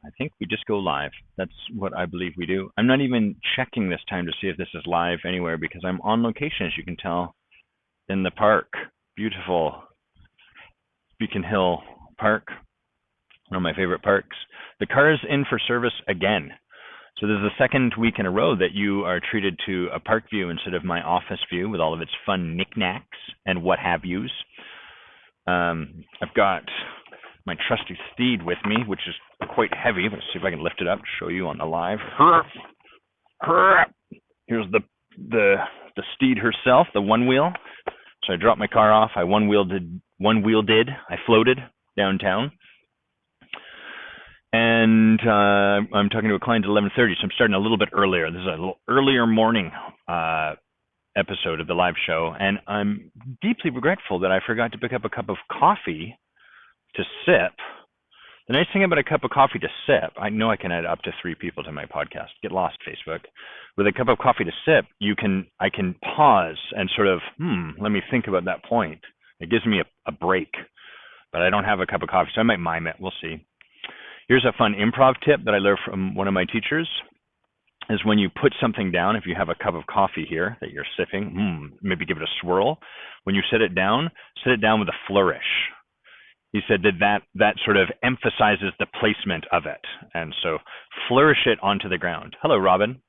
I think we just go live. That's what I believe we do. I'm not even checking this time to see if this is live anywhere because I'm on location, as you can tell, in the park. Beautiful Beacon Hill Park, one of my favorite parks. The car is in for service again. So this is the second week in a row that you are treated to a park view instead of my office view with all of its fun knickknacks and what have yous. I've got my trusty steed with me, which is quite heavy. Let's see if I can lift it up to show you on the live. Here's the steed herself, the one wheel. So I dropped my car off. I one wheeled. I floated downtown. And I'm talking to a client at 11:30, so I'm starting a little bit earlier. This is a little earlier morning episode of the live show, and I'm deeply regretful that I forgot to pick up a cup of coffee to sip. The nice thing about a cup of coffee to sip, I know I can add up to 3 people to my podcast. Get lost, Facebook. With a cup of coffee to sip, I can pause and sort of, let me think about that point. It gives me a break, but I don't have a cup of coffee, so I might mime it. We'll see. Here's a fun improv tip that I learned from one of my teachers, is when you put something down, if you have a cup of coffee here that you're sipping, maybe give it a swirl. When you set it down with a flourish. He said that sort of emphasizes the placement of it. And so flourish it onto the ground. Hello, Robin.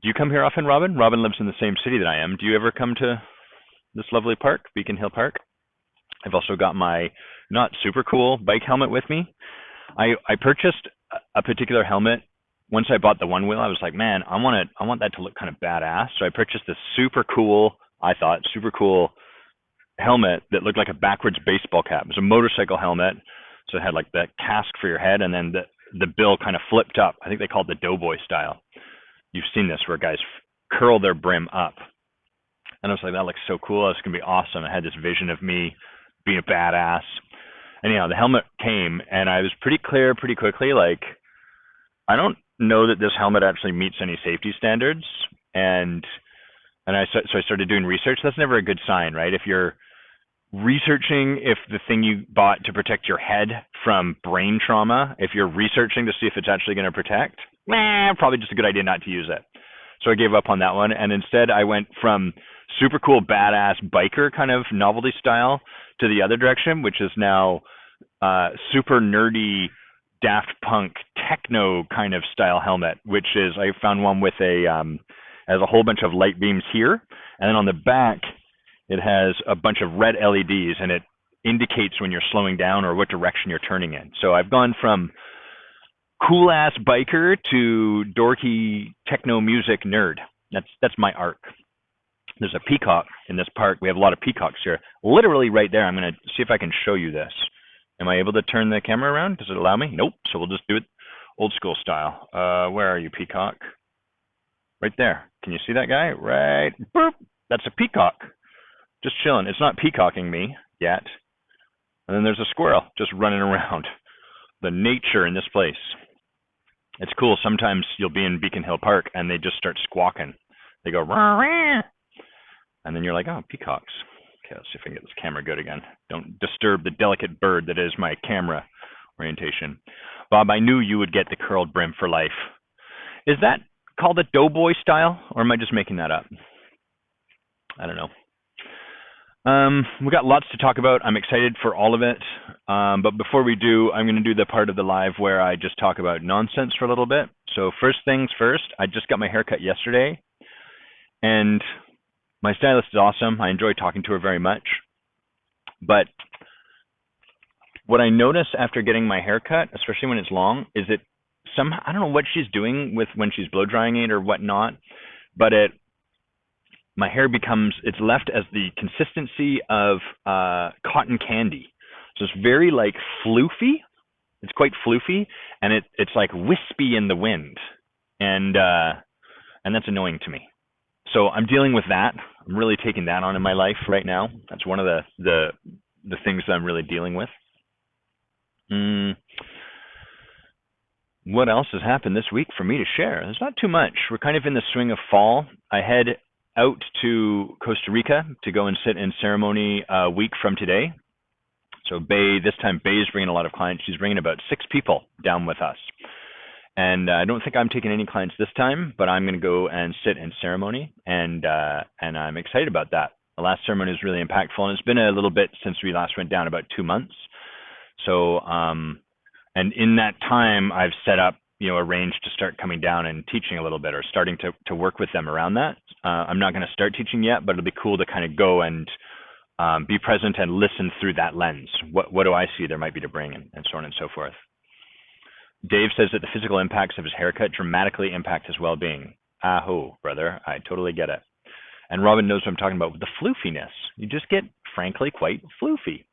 Do you come here often, Robin? Robin lives in the same city that I am. Do you ever come to this lovely park, Beacon Hill Park? I've also got my not super cool bike helmet with me. I purchased a particular helmet. Once I bought the one wheel, I was like, man, I want that to look kind of badass. So I purchased this super cool helmet that looked like a backwards baseball cap. It was a motorcycle helmet, so it had like the cask for your head, and then the bill kind of flipped up. I think they called it the doughboy style. You've seen this where guys curl their brim up. And I was like, that looks so cool. It's going to be awesome. I had this vision of me being a badass. Anyhow, the helmet came, and I was pretty clear pretty quickly, like, I don't know that this helmet actually meets any safety standards. And so I started doing research. That's never a good sign, right? If you're researching if the thing you bought to protect your head from brain trauma, if you're researching to see if it's actually going to protect, probably just a good idea not to use it. So I gave up on that one, and instead I went from super cool, badass biker kind of novelty style to the other direction, which is now super nerdy, Daft Punk techno kind of style helmet, which is, I found one with has a whole bunch of light beams here, and then on the back it has a bunch of red LEDs, and it indicates when you're slowing down or what direction you're turning in. So I've gone from cool ass biker to dorky techno music nerd. That's my arc. There's a peacock in this park. We have a lot of peacocks here. Literally right there. I'm going to see if I can show you this. Am I able to turn the camera around? Does it allow me? Nope. So we'll just do it old school style. Where are you, peacock? Right there. Can you see that guy? Right. Boop. That's a peacock. Just chilling. It's not peacocking me yet. And then there's a squirrel just running around. The nature in this place. It's cool. Sometimes you'll be in Beacon Hill Park and they just start squawking. They go, rah, rah. And then you're like, oh, peacocks. Okay, let's see if I can get this camera good again. Don't disturb the delicate bird that is my camera orientation. Bob, I knew you would get the curled brim for life. Is that called a doughboy style, or am I just making that up? I don't know. We got lots to talk about. I'm excited for all of it. But before we do, I'm going to do the part of the live where I just talk about nonsense for a little bit. So first things first, I just got my haircut yesterday, and my stylist is awesome. I enjoy talking to her very much. But what I notice after getting my haircut, especially when it's long, is it somehow, I don't know what she's doing with when she's blow drying it or whatnot, but my hair it's left as the consistency of cotton candy. So it's very like floofy. It's quite floofy, and it's like wispy in the wind, and that's annoying to me. So I'm dealing with that. I'm really taking that on in my life right now. That's one of the things that I'm really dealing with. What else has happened this week for me to share? There's not too much. We're kind of in the swing of fall. I head out to Costa Rica to go and sit in ceremony a week from today. So this time Bay is bringing a lot of clients. She's bringing about 6 people down with us. And I don't think I'm taking any clients this time, but I'm going to go and sit in ceremony, and I'm excited about that. The last ceremony was really impactful, and it's been a little bit since we last went down, about 2 months. So, and in that time, I've set up, arranged to start coming down and teaching a little bit, or starting to work with them around that. I'm not going to start teaching yet, but it'll be cool to kind of go and be present and listen through that lens. What do I see there might be to bring, and so on and so forth. Dave says that the physical impacts of his haircut dramatically impact his well-being. Aho, brother, I totally get it. And Robin knows what I'm talking about with the floofiness. You just get, frankly, quite floofy.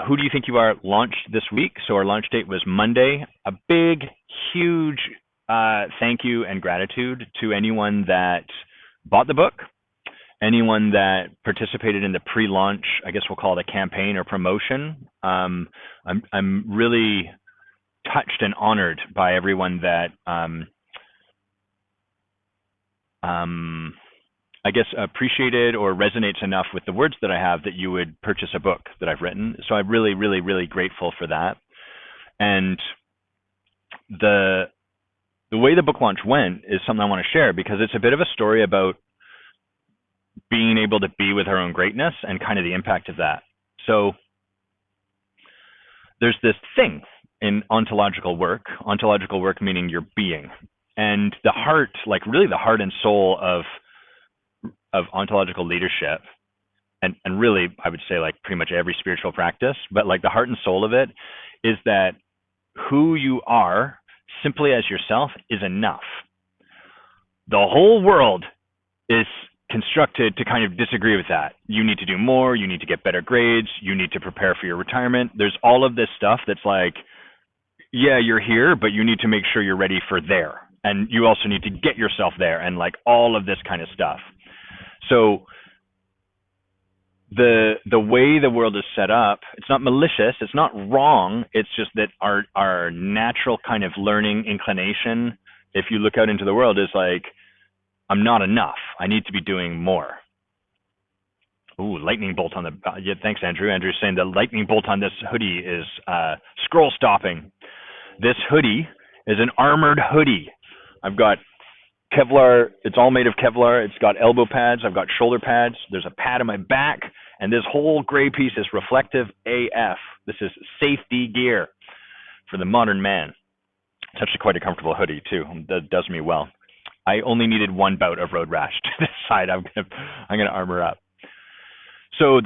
Who do you think you are launched this week? So our launch date was Monday. A big, huge thank you and gratitude to anyone that bought the book, anyone that participated in the pre-launch, I guess we'll call it a campaign or promotion. I'm really touched and honored by everyone that I guess appreciated or resonates enough with the words that I have that you would purchase a book that I've written. So I'm really, really, really grateful for that. And the way the book launch went is something I want to share, because it's a bit of a story about being able to be with our own greatness and kind of the impact of that. So there's this thing in ontological work meaning your being, and the heart, like really the heart and soul of ontological leadership, and really I would say like pretty much every spiritual practice, but like the heart and soul of it is that who you are simply as yourself is enough. The whole world is constructed to kind of disagree with that. You need to do more, you need to get better grades, you need to prepare for your retirement. There's all of this stuff that's like, yeah, you're here, but you need to make sure you're ready for there. And you also need to get yourself there, and like all of this kind of stuff. So the way the world is set up, it's not malicious, it's not wrong, it's just that our natural kind of learning inclination, if you look out into the world, is like, I'm not enough. I need to be doing more. Ooh, lightning bolt on the, yeah, thanks, Andrew. Andrew's saying the lightning bolt on this hoodie is scroll stopping. This hoodie is an armored hoodie. I've got Kevlar, it's all made of Kevlar. It's got elbow pads, I've got shoulder pads. There's a pad on my back, and this whole gray piece is reflective AF. This is safety gear for the modern man. It's actually quite a comfortable hoodie too. That does me well. I only needed one bout of road rash to decide I'm gonna armor up. So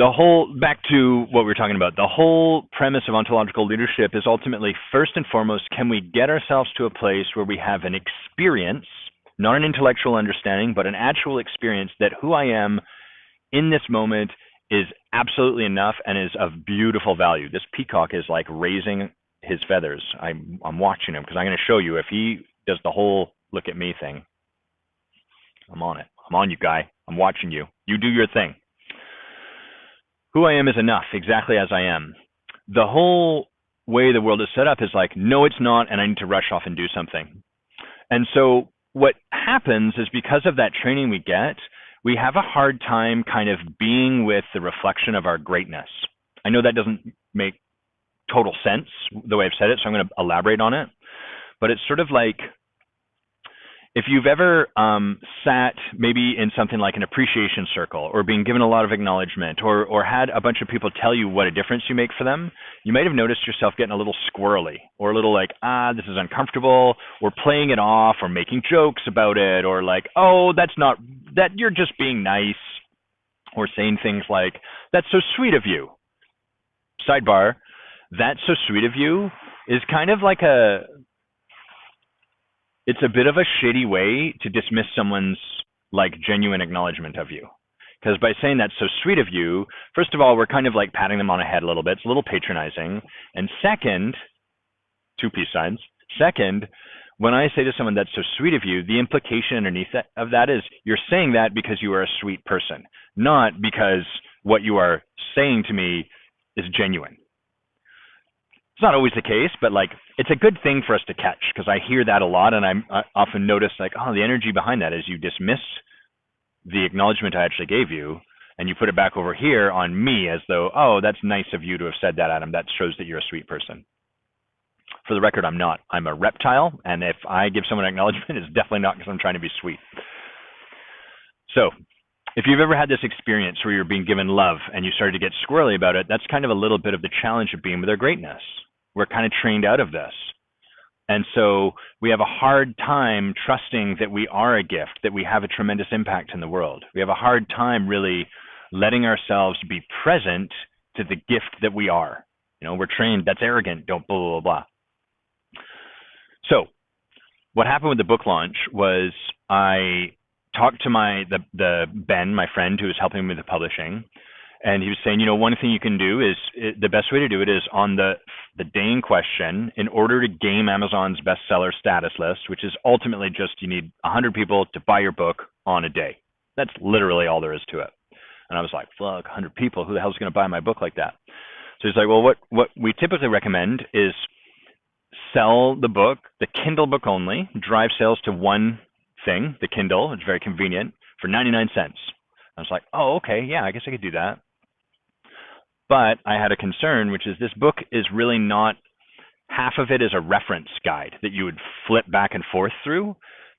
back to what we were talking about, the whole premise of ontological leadership is ultimately, first and foremost, can we get ourselves to a place where we have an experience, not an intellectual understanding, but an actual experience that who I am in this moment is absolutely enough and is of beautiful value. This peacock is like raising his feathers. I'm watching him because I'm going to show you if he does the whole look at me thing. I'm on it. I'm on you, guy. I'm watching you. You do your thing. Who I am is enough, exactly as I am. The whole way the world is set up is like, no, it's not, and I need to rush off and do something. And so what happens is, because of that training we get, we have a hard time kind of being with the reflection of our greatness. I know that doesn't make total sense the way I've said it, so I'm going to elaborate on it. But it's sort of like, if you've ever sat maybe in something like an appreciation circle, or being given a lot of acknowledgement, or had a bunch of people tell you what a difference you make for them, you might have noticed yourself getting a little squirrely, or a little like, this is uncomfortable, or playing it off, or making jokes about it, or like, oh, that you're just being nice, or saying things like, that's so sweet of you. Sidebar, that's so sweet of you is kind of like it's a bit of a shitty way to dismiss someone's like genuine acknowledgement of you. Because by saying that's so sweet of you, first of all, we're kind of like patting them on the head a little bit. It's a little patronizing. And second, 2 peace signs. Second, when I say to someone that's so sweet of you, the implication underneath of that is you're saying that because you are a sweet person, not because what you are saying to me is genuine. It's not always the case, but like, it's a good thing for us to catch, because I hear that a lot, and I often notice like, oh, the energy behind that is you dismiss the acknowledgement I actually gave you, And you put it back over here on me as though, oh, that's nice of you to have said that, Adam. That shows that you're a sweet person. For the record, I'm not. I'm a reptile, and if I give someone acknowledgement, it's definitely not because I'm trying to be sweet. So, if you've ever had this experience where you're being given love and you started to get squirrely about it, that's kind of a little bit of the challenge of being with our greatness. We're kind of trained out of this. And so we have a hard time trusting that we are a gift, that we have a tremendous impact in the world. We have a hard time really letting ourselves be present to the gift that we are. We're trained, that's arrogant, don't blah, blah, blah. So what happened with the book launch was I talked to the Ben, my friend who was helping me with the publishing, and he was saying, one thing you can do is the best way to do it is on the day in question, in order to game Amazon's bestseller status list, which is ultimately just you need 100 people to buy your book on a day. That's literally all there is to it. And I was like, fuck, 100 people, who the hell's going to buy my book like that? So he's like, well, what we typically recommend is sell the book, the Kindle book only, drive sales to one thing, the Kindle, it's very convenient, for 99 cents. I was like, oh, okay, yeah, I guess I could do that. But I had a concern, which is this book is really not, half of it is a reference guide that you would flip back and forth through.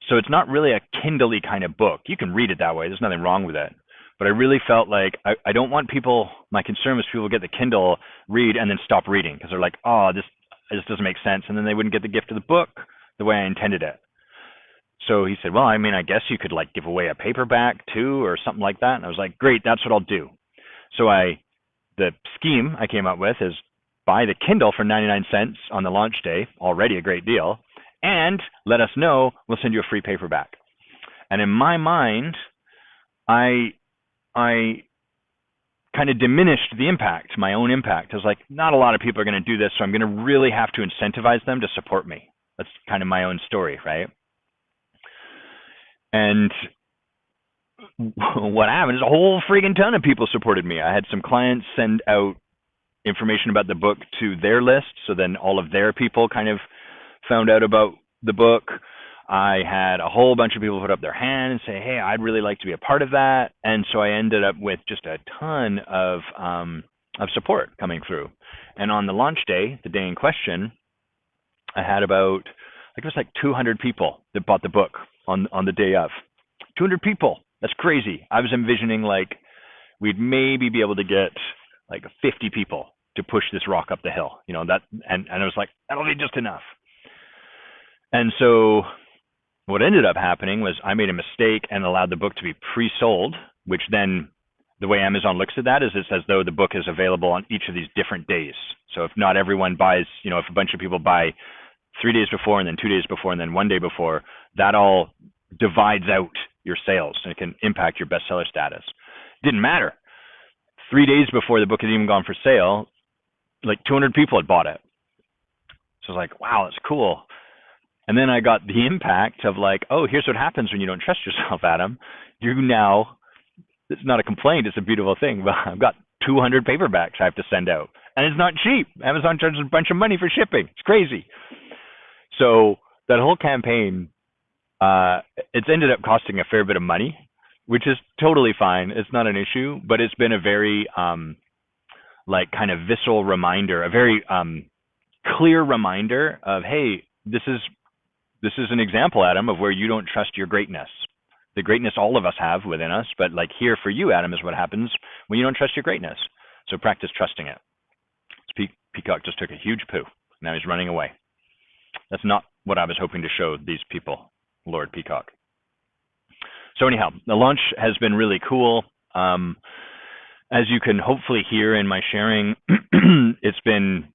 So it's not really a Kindle-y kind of book. You can read it that way. There's nothing wrong with it. But I really felt like I don't want people, my concern was people get the Kindle, read, and then stop reading because they're like, oh, this doesn't make sense. And then they wouldn't get the gift of the book the way I intended it. So he said, well, I mean, I guess you could like give away a paperback too or something like that. And I was like, great, that's what I'll do. So the scheme I came up with is buy the Kindle for 99 cents on the launch day, already a great deal, and let us know, we'll send you a free paperback. And in my mind, I kind of diminished the impact, my own impact. I was like, not a lot of people are going to do this, so I'm going to really have to incentivize them to support me. That's kind of my own story, right? And what happened is a whole freaking ton of people supported me. I had some clients send out information about the book to their list, so then all of their people kind of found out about the book. I had a whole bunch of people put up their hand and say, hey, I'd really like to be a part of that. And so I ended up with just a ton of support coming through. And on the launch day, the day in question, I had about, it was like 200 people that bought the book on the day of. 200 people. That's crazy. I was envisioning like we'd maybe be able to get like 50 people to push this rock up the hill, that, and I was like, that'll be just enough. And so what ended up happening was I made a mistake and allowed the book to be pre-sold, which then the way Amazon looks at that is it's as though the book is available on each of these different days. So if not everyone buys, if a bunch of people buy 3 days before and then 2 days before and then 1 day before, that all divides out your sales and it can impact your bestseller status. Didn't matter. 3 days before the book had even gone for sale, like 200 people had bought it. So I was like, wow, that's cool. And then I got the impact of like, oh, here's what happens when you don't trust yourself, Adam. You now, it's not a complaint, it's a beautiful thing, but I've got 200 paperbacks I have to send out. And it's not cheap. Amazon charges a bunch of money for shipping. It's crazy. So that whole campaign, it's ended up costing a fair bit of money, which is totally fine. It's not an issue, but it's been a very like kind of visceral reminder, a very clear reminder of, hey, this is an example, Adam, of where you don't trust your greatness. The greatness all of us have within us, but like here for you, Adam, is what happens when you don't trust your greatness. So practice trusting it. Peacock just took a huge poo. Now he's running away. That's not what I was hoping to show these people, Lord Peacock. So anyhow, the launch has been really cool. As you can hopefully hear in my sharing, it's been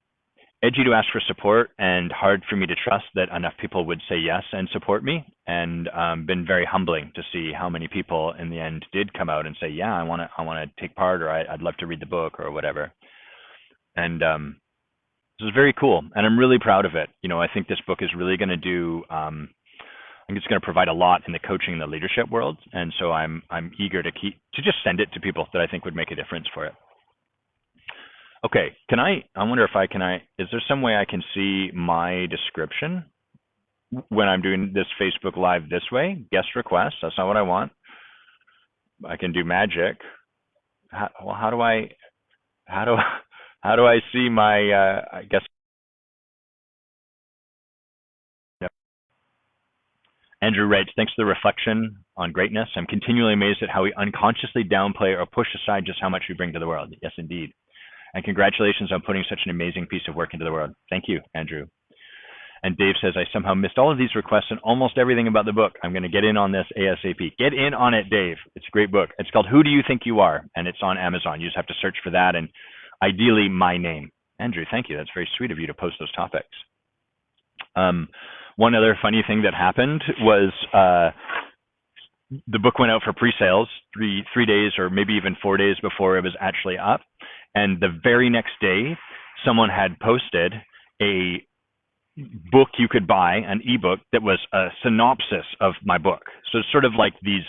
edgy to ask for support and hard for me to trust that enough people would say yes and support me, and been very humbling to see how many people in the end did come out and say, yeah, I want to take part, or I'd love to read the book or whatever. And this is very cool, and I'm really proud of it. I think this book is really going to do, I think it's going to provide a lot in the coaching and the leadership world, and so I'm eager to just send it to people that I think would make a difference for it. Okay, I wonder if is there some way I can see my description when I'm doing this Facebook Live this way? Guest request, that's not what I want. I can do magic. how do how do how do I see my I guess Andrew writes, thanks for the reflection on greatness. I'm continually amazed at how we unconsciously downplay or push aside just how much we bring to the world. Yes, indeed. And congratulations on putting such an amazing piece of work into the world. Thank you, Andrew. And Dave says, I somehow missed all of these requests and almost everything about the book. I'm going to get in on this ASAP. Get in on it, Dave. It's a great book. It's called Who Do You Think You Are? And it's on Amazon. You just have to search for that and ideally my name. Andrew, thank you. That's very sweet of you to post those topics. One other funny thing that happened was the book went out for pre-sales three days or maybe even 4 days before it was actually up. And the very next day, someone had posted a book you could buy, an ebook that was a synopsis of my book. So it's sort of like these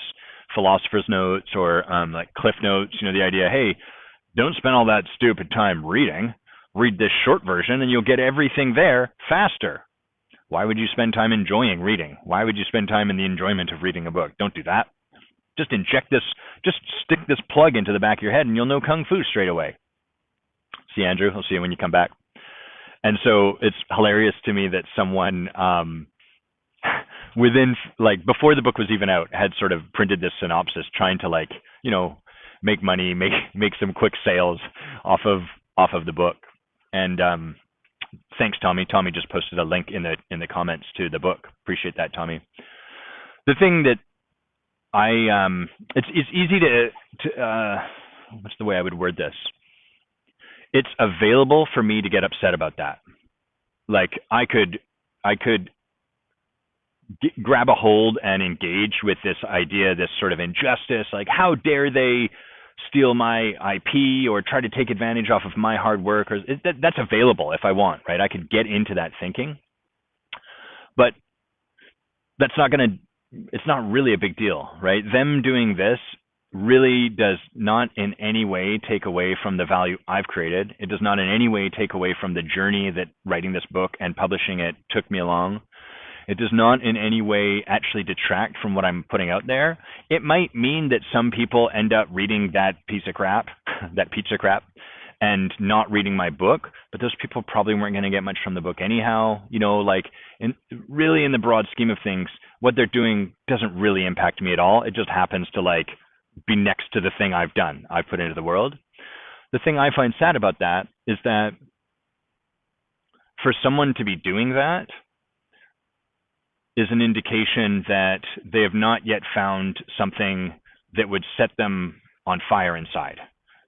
philosopher's notes or like cliff notes, you know, the idea, hey, don't spend all that stupid time reading. Read this short version and you'll get everything there faster. Why would you spend time enjoying reading? Why would you spend time in the enjoyment of reading a book? Don't do that. Just inject this, just stick this plug into the back of your head and you'll know Kung Fu straight away. See, Andrew, I'll see you when you come back. And so it's hilarious to me that someone within, like, before the book was even out, had sort of printed this synopsis trying to, like, you know, make money, make some quick sales off of the book. And thanks, Tommy. Tommy just posted a link in the comments to the book. Appreciate that, Tommy. The thing that it's easy to what's the way I would word this? It's available for me to get upset about that. Like I could grab a hold and engage with this idea, this sort of injustice, like how dare they steal my IP or try to take advantage off of my hard work, or that's available if I want, right? I could get into that thinking, but that's not going to, it's not really a big deal, right? Them doing this really does not in any way take away from the value I've created. It does not in any way take away from the journey that writing this book and publishing it took me along. It does not in any way actually detract from what I'm putting out there. It might mean that some people end up reading that piece of crap, that pizza crap, and not reading my book, but those people probably weren't going to get much from the book anyhow. You know, like really in the broad scheme of things, what they're doing doesn't really impact me at all. It just happens to like be next to the thing I've done, I've put into the world. The thing I find sad about that is that for someone to be doing that is an indication that they have not yet found something that would set them on fire inside.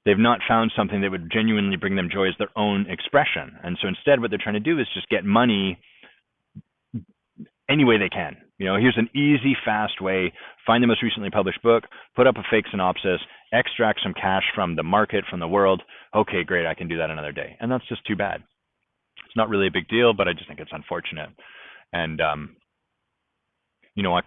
They've not found something that would genuinely bring them joy as their own expression. And so instead what they're trying to do is just get money any way they can. You know, here's an easy, fast way, find the most recently published book, put up a fake synopsis, extract some cash from the market, from the world. Okay, great, I can do that another day. And that's just too bad. It's not really a big deal, but I just think it's unfortunate. And, you know,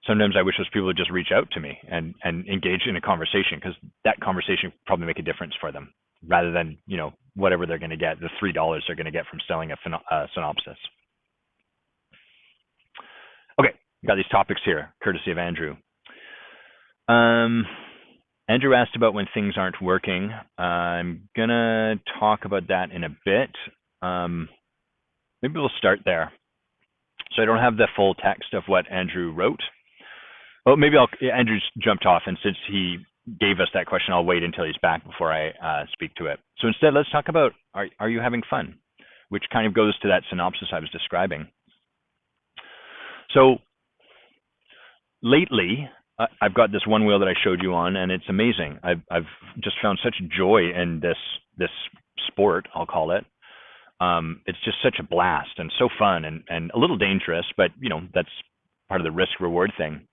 sometimes I wish those people would just reach out to me and engage in a conversation, because that conversation would probably make a difference for them rather than, you know, whatever they're going to get, the $3 they're going to get from selling a synopsis. Okay, got these topics here, courtesy of Andrew. Andrew asked about when things aren't working. I'm going to talk about that in a bit. Maybe we'll start there. So I don't have the full text of what Andrew wrote. Oh, maybe Andrew's jumped off, and since he gave us that question, I'll wait until he's back before I speak to it. So instead, let's talk about, are you having fun? Which kind of goes to that synopsis I was describing. So lately, I've got this one wheel that I showed you on, and it's amazing. I've just found such joy in this sport, I'll call it. It's just such a blast and so fun and a little dangerous, but you know, that's part of the risk reward thing.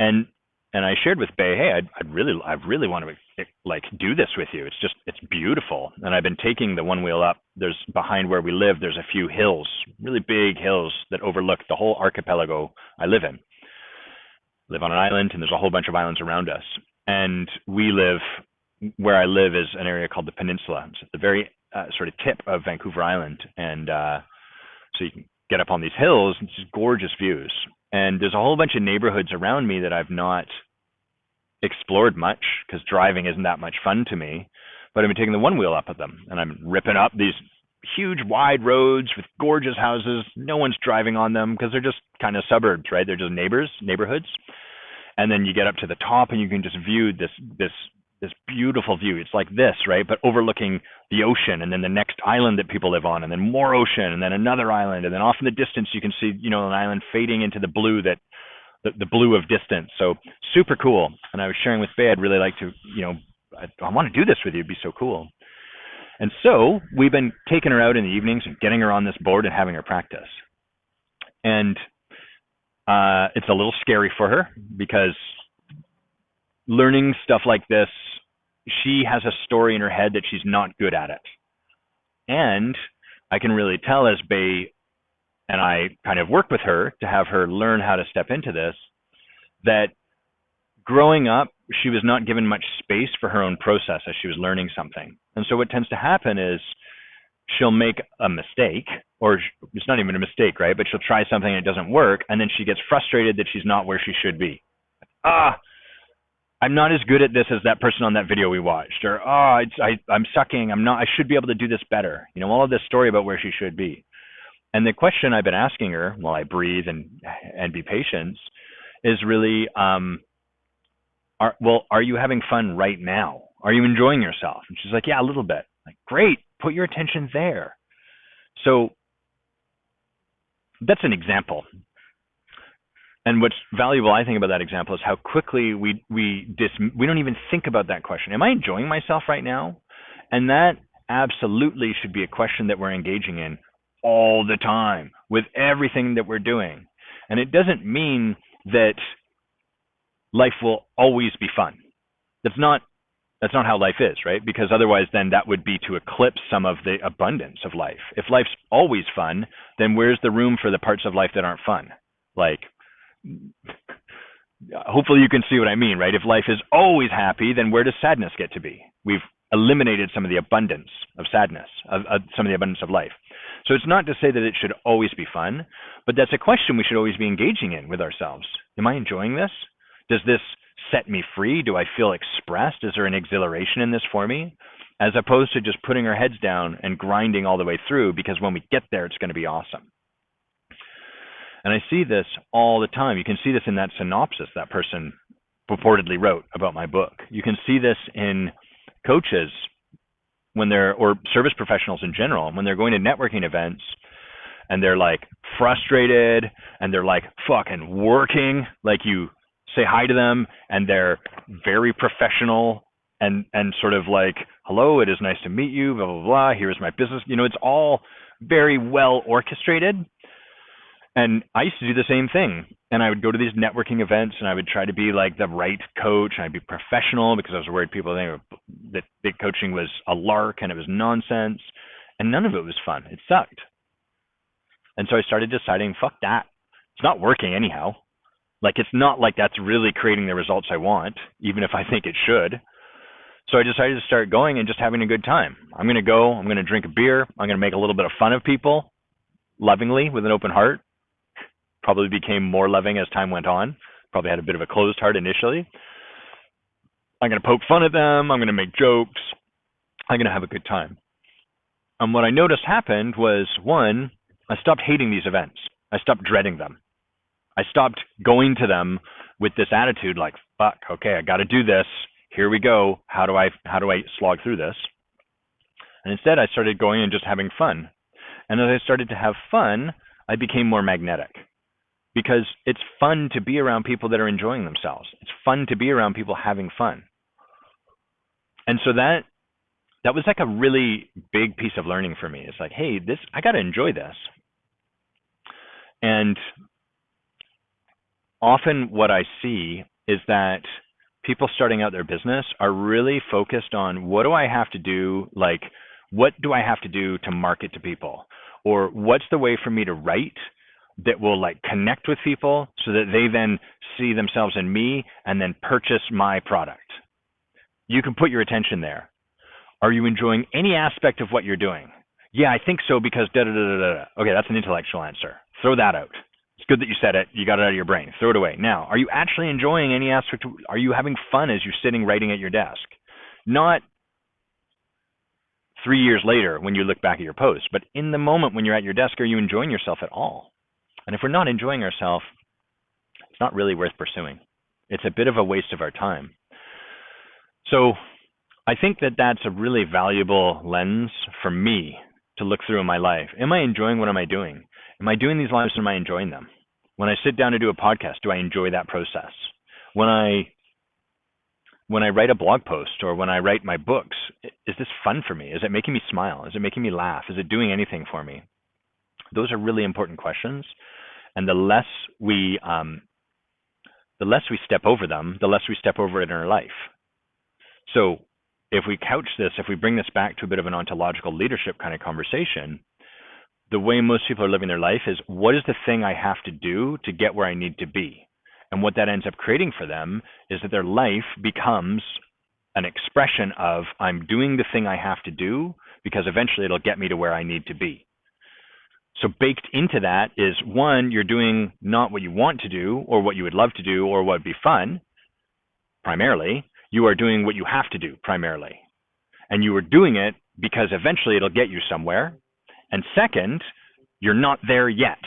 And I shared with Bay, hey, I really want to like do this with you. It's beautiful. And I've been taking the one wheel up. There's behind where we live, there's a few hills, really big hills that overlook the whole archipelago I live in. I live on an island, and there's a whole bunch of islands around us. And where I live is an area called the Peninsula. It's at the very sort of tip of Vancouver Island. And so you can get up on these hills, and it's just gorgeous views. And there's a whole bunch of neighborhoods around me that I've not explored much because driving isn't that much fun to me. But I've been taking the one wheel up at them, and I'm ripping up these huge wide roads with gorgeous houses. No one's driving on them because they're just kind of suburbs, right? They're just neighborhoods. And then you get up to the top and you can just view this beautiful view. It's like this, right? But overlooking the ocean, and then the next island that people live on, and then more ocean, and then another island, and then off in the distance you can see, an island fading into the blue, that the blue of distance. So super cool. And I was sharing with Faye, I'd really like to, I want to do this with you. It'd be so cool. And so we've been taking her out in the evenings and getting her on this board and having her practice. And it's a little scary for her because learning stuff like this, she has a story in her head that she's not good at it. And I can really tell as Bae and I kind of work with her to have her learn how to step into this, that growing up, she was not given much space for her own process as she was learning something. And so what tends to happen is she'll make a mistake, or it's not even a mistake, right? But she'll try something and it doesn't work, and then she gets frustrated that she's not where she should be. I'm not as good at this as that person on that video we watched, or I'm sucking. I should be able to do this better. All of this story about where she should be. And the question I've been asking her while I breathe and be patient is really, are you having fun right now? Are you enjoying yourself? And she's like, yeah, a little bit. Like, great, put your attention there. So that's an example. And what's valuable, I think, about that example is how quickly we don't even think about that question. Am I enjoying myself right now? And that absolutely should be a question that we're engaging in all the time with everything that we're doing. And it doesn't mean that life will always be fun. That's not how life is, right? Because otherwise then that would be to eclipse some of the abundance of life. If life's always fun, then where's the room for the parts of life that aren't fun? Like, hopefully you can see what I mean, right? If life is always happy, then where does sadness get to be? We've eliminated some of the abundance of sadness, of some of the abundance of life. So it's not to say that it should always be fun, but that's a question we should always be engaging in with ourselves. Am I enjoying this? Does this set me free? Do I feel expressed? Is there an exhilaration in this for me? As opposed to just putting our heads down and grinding all the way through, because when we get there, it's going to be awesome. And I see this all the time. You can see this in that synopsis that person purportedly wrote about my book. You can see this in coaches or service professionals in general, when they're going to networking events and they're like frustrated and they're like fucking working, like you say hi to them and they're very professional and sort of like, hello, it is nice to meet you, blah, blah, blah, here's my business. It's all very well orchestrated. And I used to do the same thing. And I would go to these networking events and I would try to be like the right coach. And I'd be professional because I was worried people think that big coaching was a lark and it was nonsense. And none of it was fun. It sucked. And so I started deciding, fuck that. It's not working anyhow. Like, it's not like that's really creating the results I want, even if I think it should. So I decided to start going and just having a good time. I'm going to go, I'm going to drink a beer. I'm going to make a little bit of fun of people lovingly with an open heart. Probably became more loving as time went on. Probably had a bit of a closed heart initially. I'm going to poke fun at them. I'm going to make jokes. I'm going to have a good time. And what I noticed happened was, one, I stopped hating these events. I stopped dreading them. I stopped going to them with this attitude like, fuck, okay, I got to do this. Here we go. How do I slog through this? And instead I started going and just having fun. And as I started to have fun, I became more magnetic. Because it's fun to be around people that are enjoying themselves. It's fun to be around people having fun. And so that was like a really big piece of learning for me. It's like, hey, I got to enjoy this. And often what I see is that people starting out their business are really focused on, what do I have to do? Like, what do I have to do to market to people? Or what's the way for me to write that will like connect with people so that they then see themselves in me and then purchase my product? You can put your attention there. Are you enjoying any aspect of what you're doing? Yeah, I think so because da da da da da. Okay, that's an intellectual answer. Throw that out. It's good that you said it. You got it out of your brain. Throw it away. Now, are you actually enjoying any aspect? Are you having fun as you're sitting writing at your desk? Not 3 years later when you look back at your post, but in the moment when you're at your desk, are you enjoying yourself at all? And if we're not enjoying ourselves, it's not really worth pursuing. It's a bit of a waste of our time. So I think that that's a really valuable lens for me to look through in my life. Am I enjoying what am I doing? Am I doing these lives and am I enjoying them? When I sit down to do a podcast, do I enjoy that process? When I write a blog post or when I write my books, is this fun for me? Is it making me smile? Is it making me laugh? Is it doing anything for me? Those are really important questions. And the less we step over them, the less we step over it in our life. So if we couch this, if we bring this back to a bit of an ontological leadership kind of conversation, the way most people are living their life is, what is the thing I have to do to get where I need to be? And what that ends up creating for them is that their life becomes an expression of, I'm doing the thing I have to do because eventually it'll get me to where I need to be. So baked into that is, one, you're doing not what you want to do or what you would love to do or what would be fun, primarily. You are doing what you have to do, primarily. And you are doing it because eventually it'll get you somewhere. And second, you're not there yet.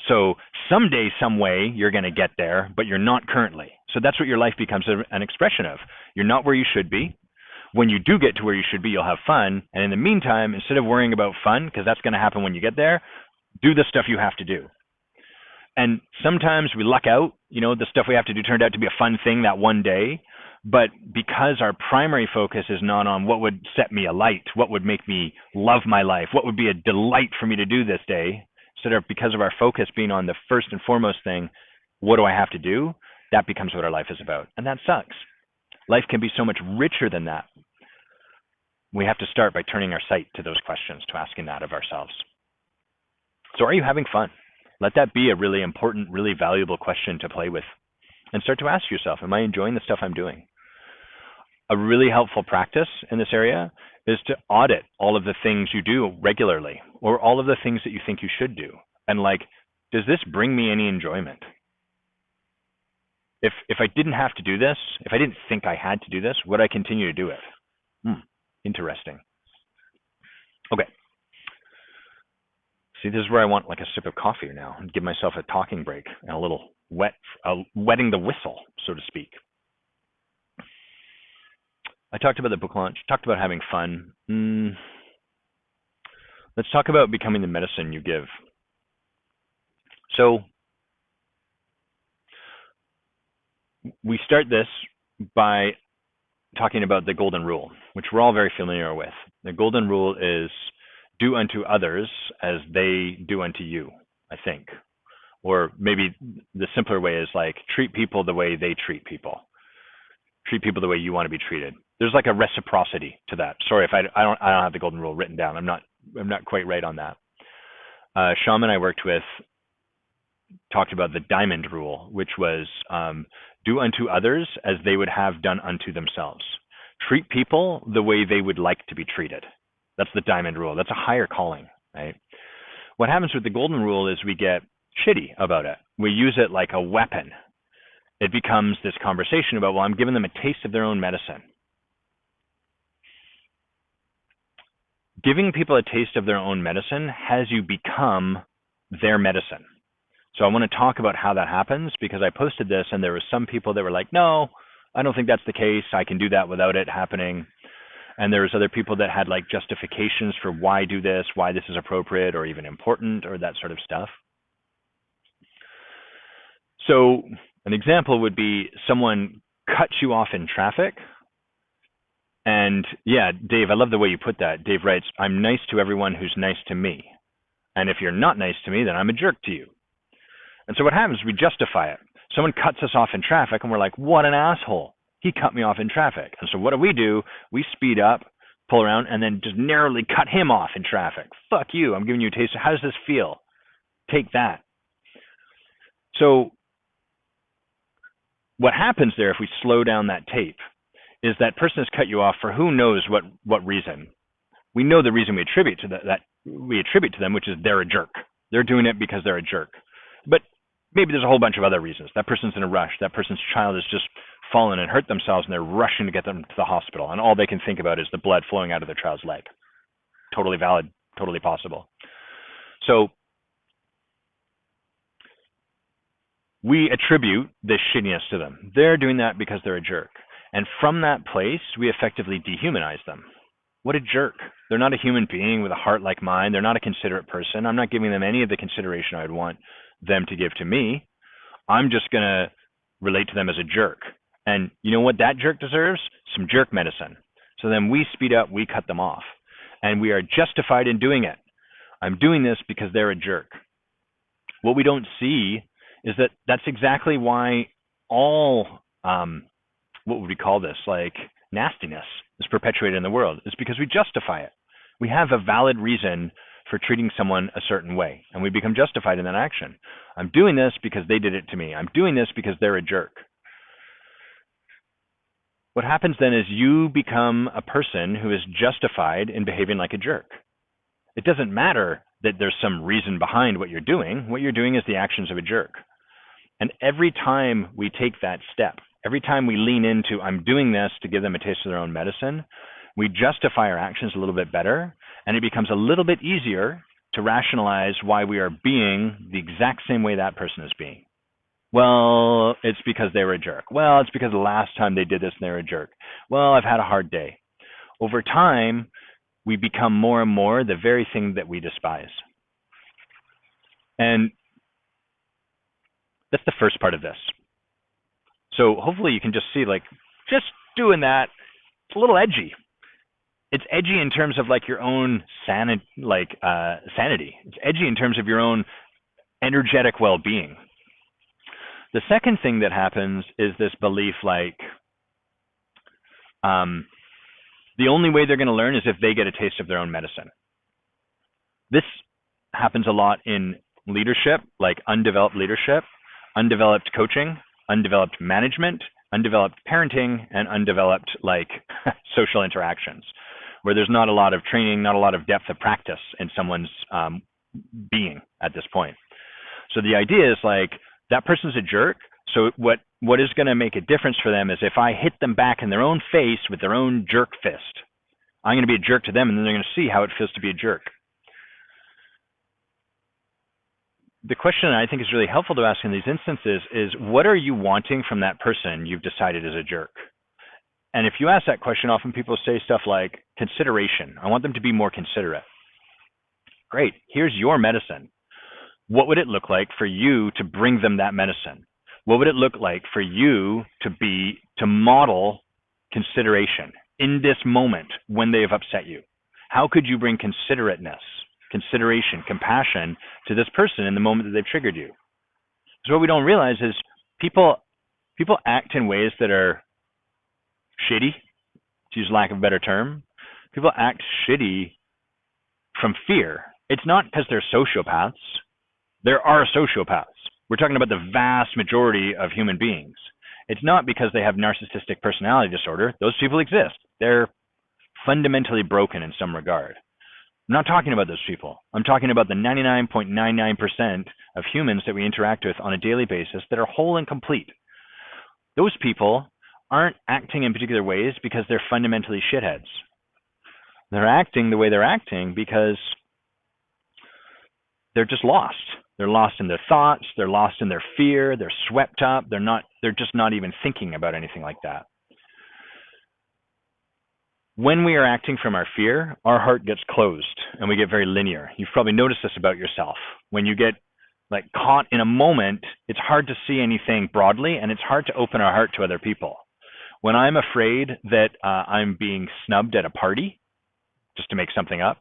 So someday, some way, you're going to get there, but you're not currently. So that's what your life becomes an expression of. You're not where you should be. When you do get to where you should be, you'll have fun. And in the meantime, instead of worrying about fun, because that's going to happen when you get there, do the stuff you have to do. And sometimes we luck out, the stuff we have to do turned out to be a fun thing that one day. But because our primary focus is not on what would set me alight, what would make me love my life, what would be a delight for me to do this day, instead of because of our focus being on the first and foremost thing, what do I have to do? That becomes what our life is about. And that sucks. Life can be so much richer than that. We have to start by turning our sight to those questions, to asking that of ourselves. So are you having fun? Let that be a really important, really valuable question to play with. And start to ask yourself, am I enjoying the stuff I'm doing? A really helpful practice in this area is to audit all of the things you do regularly, or all of the things that you think you should do. And does this bring me any enjoyment? If I didn't have to do this, if I didn't think I had to do this, would I continue to do it? Interesting. Okay. See, this is where I want a sip of coffee now and give myself a talking break and a little wetting the whistle, so to speak. I talked about the book launch, talked about having fun. Let's talk about becoming the medicine you give. So we start this by talking about the golden rule, which we're all very familiar with. The golden rule is do unto others as they do unto you, I think. Or maybe the simpler way is treat people the way they treat people. Treat people the way you want to be treated. There's a reciprocity to that. Sorry if I don't have the golden rule written down. I'm not quite right on that. Shaman I worked with talked about the diamond rule, which was do unto others as they would have done unto themselves. Treat people the way they would like to be treated. That's the diamond rule. That's a higher calling, right? What happens with the golden rule is we get shitty about it. We use it like a weapon. It becomes this conversation about, well, I'm giving them a taste of their own medicine. Giving people a taste of their own medicine has you become their medicine. So I want to talk about how that happens, because I posted this and there were some people that were like, no, I don't think that's the case. I can do that without it happening. And there was other people that had justifications for why do this, why this is appropriate or even important or that sort of stuff. So an example would be someone cuts you off in traffic. And yeah, Dave, I love the way you put that. Dave writes, I'm nice to everyone who's nice to me. And if you're not nice to me, then I'm a jerk to you. And so what happens, we justify it. Someone cuts us off in traffic and we're like, what an asshole. He cut me off in traffic. And so what do? We speed up, pull around, and then just narrowly cut him off in traffic. Fuck you. I'm giving you a taste. How does this feel? Take that. So what happens there if we slow down that tape is that person has cut you off for who knows what reason. We know the reason we attribute to that we attribute to them, which is they're a jerk. They're doing it because they're a jerk. But Maybe there's a whole bunch of other reasons. That person's in a rush. That person's child has just fallen and hurt themselves, and they're rushing to get them to the hospital, and all they can think about is the blood flowing out of their child's leg. Totally valid, totally possible. So we attribute this shittiness to them. They're doing that because they're a jerk. And from that place, we effectively dehumanize them. What a jerk. They're not a human being with a heart like mine. They're not a considerate person. I'm not giving them any of the consideration I'd want them to give to me. I'm just going to relate to them as a jerk. And you know what that jerk deserves? Some jerk medicine. So then we speed up, we cut them off. And we are justified in doing it. I'm doing this because they're a jerk. What we don't see is that that's exactly why all, what would we call this, like nastiness is perpetuated in the world. It's because we justify it. We have a valid reason for treating someone a certain way, and we become justified in that action. I'm doing this because they did it to me. I'm doing this because they're a jerk. What happens then is you become a person who is justified in behaving like a jerk. It doesn't matter that there's some reason behind what you're doing. What you're doing is the actions of a jerk. And every time we take that step, every time we lean into, I'm doing this to give them a taste of their own medicine, we justify our actions a little bit better, and it becomes a little bit easier to rationalize why we are being the exact same way that person is being. Well, it's because they were a jerk. Well, it's because the last time they did this and they were a jerk. Well, I've had a hard day. Over time, we become more and more the very thing that we despise. And that's the first part of this. So hopefully you can just see, like, just doing that, it's a little edgy. It's edgy in terms of like your own sanity. It's edgy in terms of your own energetic well-being. The second thing that happens is this belief, like, the only way they're going to learn is if they get a taste of their own medicine. This happens a lot in leadership, like undeveloped leadership, undeveloped coaching, undeveloped management, undeveloped parenting, and undeveloped like social interactions, where there's not a lot of training, not a lot of depth of practice in someone's being at this point. So the idea is like, that person's a jerk. So what is going to make a difference for them is if I hit them back in their own face with their own jerk fist. I'm going to be a jerk to them, and then they're going to see how it feels to be a jerk. The question I think is really helpful to ask in these instances is, what are you wanting from that person you've decided is a jerk? And if you ask that question, often people say stuff like consideration. I want them to be more considerate. Great. Here's your medicine. What would it look like for you to bring them that medicine? What would it look like for you to model consideration in this moment when they have upset you? How could you bring considerateness, consideration, compassion to this person in the moment that they've triggered you? So what we don't realize is people act in ways that are shitty, to use lack of a better term. People act shitty from fear. It's not because they're sociopaths. There are sociopaths. We're talking about the vast majority of human beings. It's not because they have narcissistic personality disorder. Those people exist. They're fundamentally broken in some regard. I'm not talking about those people. I'm talking about the 99.99% of humans that we interact with on a daily basis that are whole and complete. Those people aren't acting in particular ways because they're fundamentally shitheads. They're acting the way they're acting because they're just lost. They're lost in their thoughts. They're lost in their fear. They're swept up. They're just not even thinking about anything like that. When we are acting from our fear, our heart gets closed and we get very linear. You've probably noticed this about yourself. When you get like caught in a moment, it's hard to see anything broadly, and it's hard to open our heart to other people. When I'm afraid that I'm being snubbed at a party, just to make something up,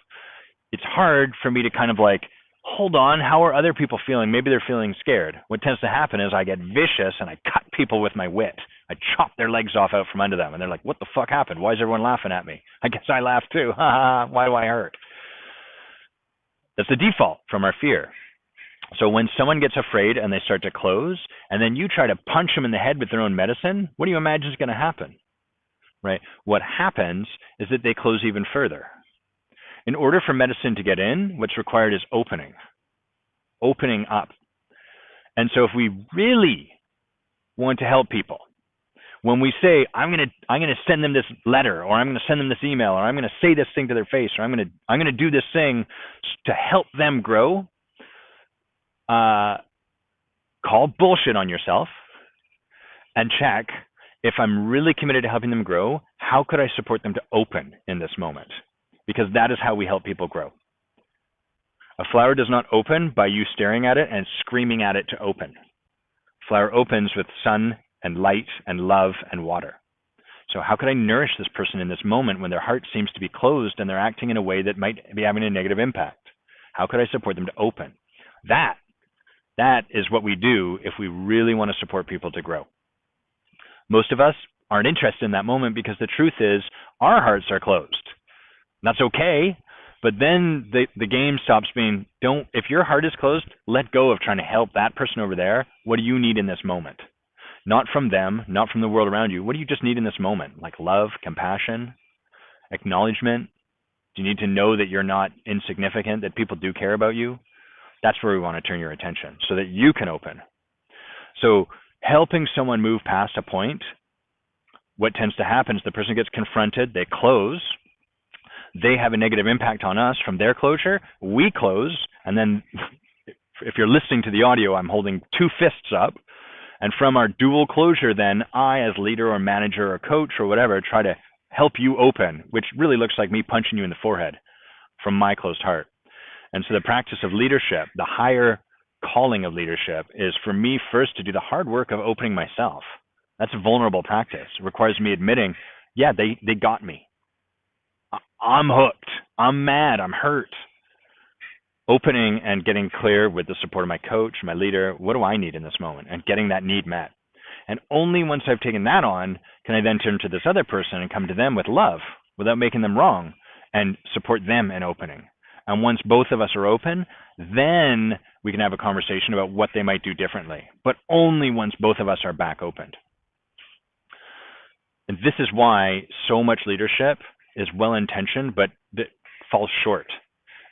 it's hard for me to kind of like, hold on, how are other people feeling? Maybe they're feeling scared. What tends to happen is I get vicious and I cut people with my wit. I chop their legs off out from under them, and they're like, what the fuck happened? Why is everyone laughing at me? I guess I laugh too. Why do I hurt? That's the default from our fear. So when someone gets afraid and they start to close, and then you try to punch them in the head with their own medicine, what do you imagine is going to happen? Right? What happens is that they close even further. In order for medicine to get in, what's required is opening up. And so if we really want to help people, when we say, I'm gonna send them this letter, or I'm gonna send them this email, or I'm gonna say this thing to their face, or I'm gonna do this thing to help them grow, call bullshit on yourself and check, if I'm really committed to helping them grow, how could I support them to open in this moment? Because that is how we help people grow. A flower does not open by you staring at it and screaming at it to open. Flower opens with sun and light and love and water. So how could I nourish this person in this moment when their heart seems to be closed and they're acting in a way that might be having a negative impact? How could I support them to open? That is what we do if we really want to support people to grow. Most of us aren't interested in that moment because the truth is our hearts are closed. That's okay, but then the game stops being, if your heart is closed, let go of trying to help that person over there. What do you need in this moment? Not from them, not from the world around you. What do you just need in this moment? Like love, compassion, acknowledgement? Do you need to know that you're not insignificant, that people do care about you? That's where we want to turn your attention so that you can open. So helping someone move past a point, what tends to happen is the person gets confronted, they close, they have a negative impact on us from their closure, we close, and then if you're listening to the audio, I'm holding two fists up, and from our dual closure, then I, as leader or manager or coach or whatever, try to help you open, which really looks like me punching you in the forehead from my closed heart. And so the practice of leadership, the higher calling of leadership, is for me first to do the hard work of opening myself. That's a vulnerable practice. It requires me admitting, yeah, they got me. I'm hooked. I'm mad. I'm hurt. Opening and getting clear with the support of my coach, my leader, what do I need in this moment? And getting that need met. And only once I've taken that on can I then turn to this other person and come to them with love without making them wrong and support them in opening. And once both of us are open, then we can have a conversation about what they might do differently, but only once both of us are back opened. And this is why so much leadership is well-intentioned, but that falls short,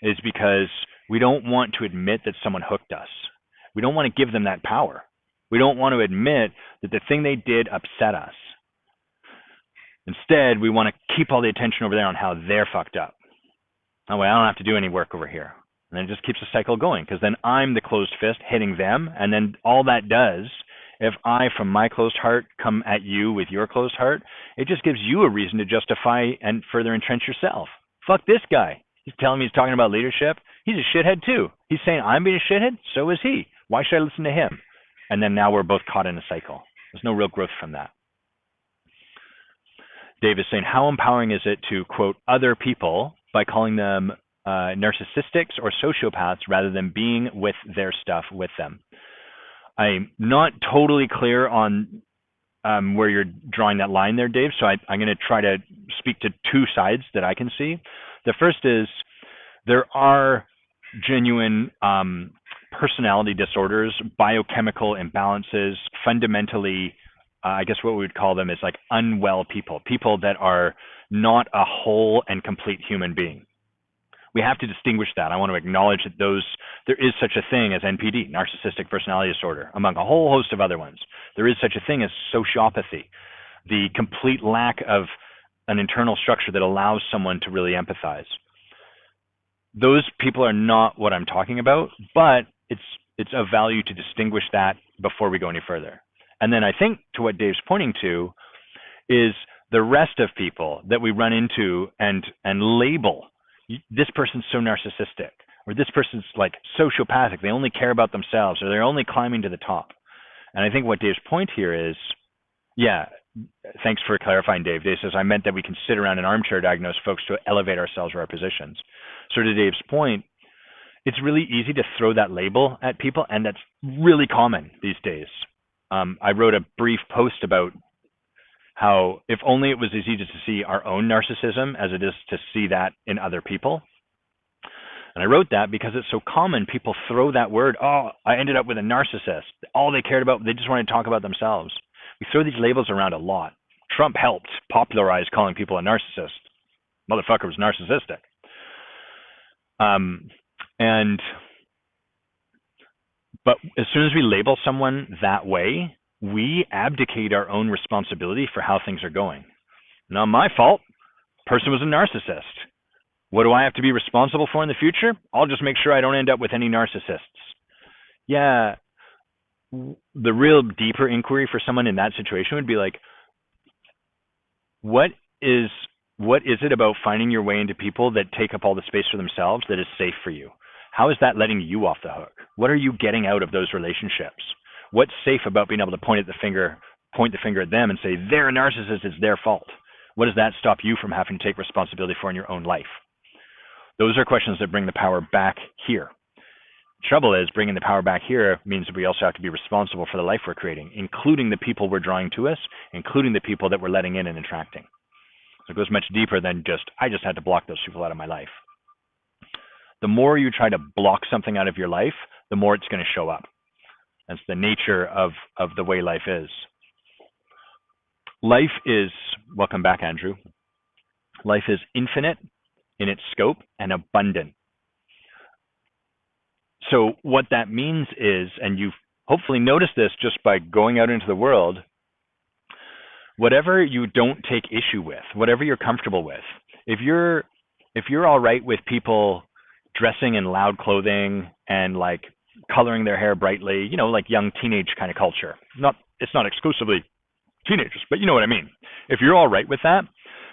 is because we don't want to admit that someone hooked us. We don't want to give them that power. We don't want to admit that the thing they did upset us. Instead, we want to keep all the attention over there on how they're fucked up. That way, I don't have to do any work over here. And it just keeps the cycle going, because then I'm the closed fist hitting them, and then all that does, if I, from my closed heart, come at you with your closed heart, it just gives you a reason to justify and further entrench yourself. Fuck this guy. He's telling me he's talking about leadership. He's a shithead too. He's saying I'm being a shithead, so is he. Why should I listen to him? And then now we're both caught in a cycle. There's no real growth from that. Dave is saying, how empowering is it to, quote, other people by calling them narcissistics or sociopaths rather than being with their stuff with them? I'm not totally clear on where you're drawing that line there, Dave, so I'm going to try to speak to two sides that I can see. The first is there are genuine personality disorders, biochemical imbalances, fundamentally, I guess what we would call them is like unwell people, people that are not a whole and complete human being. We have to distinguish that. I want to acknowledge that there is such a thing as NPD, narcissistic personality disorder, among a whole host of other ones. There is such a thing as sociopathy, the complete lack of an internal structure that allows someone to really empathize. Those people are not what I'm talking about, but it's of value to distinguish that before we go any further. And then I think to what Dave's pointing to is the rest of people that we run into and label, this person's so narcissistic, or this person's like sociopathic, they only care about themselves, or they're only climbing to the top. And I think what Dave's point here is, yeah, thanks for clarifying, Dave. Dave says, I meant that we can sit around an armchair diagnose folks to elevate ourselves or our positions. So to Dave's point, it's really easy to throw that label at people, and that's really common these days. I wrote a brief post about how if only it was as easy to see our own narcissism as it is to see that in other people. And I wrote that because it's so common. People throw that word, oh, I ended up with a narcissist. All they cared about, they just wanted to talk about themselves. We throw these labels around a lot. Trump helped popularize calling people a narcissist. Motherfucker was narcissistic. But as soon as we label someone that way, we abdicate our own responsibility for how things are going. Not my fault. Person was a narcissist. What do I have to be responsible for in the future? I'll just make sure I don't end up with any narcissists. Yeah, the real deeper inquiry for someone in that situation would be like, what is it about finding your way into people that take up all the space for themselves that is safe for you? How is that letting you off the hook? What are you getting out of those relationships? What's safe about being able to point the finger at them and say they're a narcissist, it's their fault? What does that stop you from having to take responsibility for in your own life? Those are questions that bring the power back here. Trouble is, bringing the power back here means that we also have to be responsible for the life we're creating, including the people we're drawing to us, including the people that we're letting in and attracting. So it goes much deeper than I just had to block those people out of my life. The more you try to block something out of your life, the more it's going to show up. That's the nature of the way life is. Life is, welcome back, Andrew. Life is infinite in its scope and abundant. So what that means is, and you've hopefully noticed this just by going out into the world, whatever you don't take issue with, whatever you're comfortable with, if you're all right with people dressing in loud clothing and like coloring their hair brightly, like young teenage kind of culture. It's not exclusively teenagers, but you know what I mean. If you're all right with that,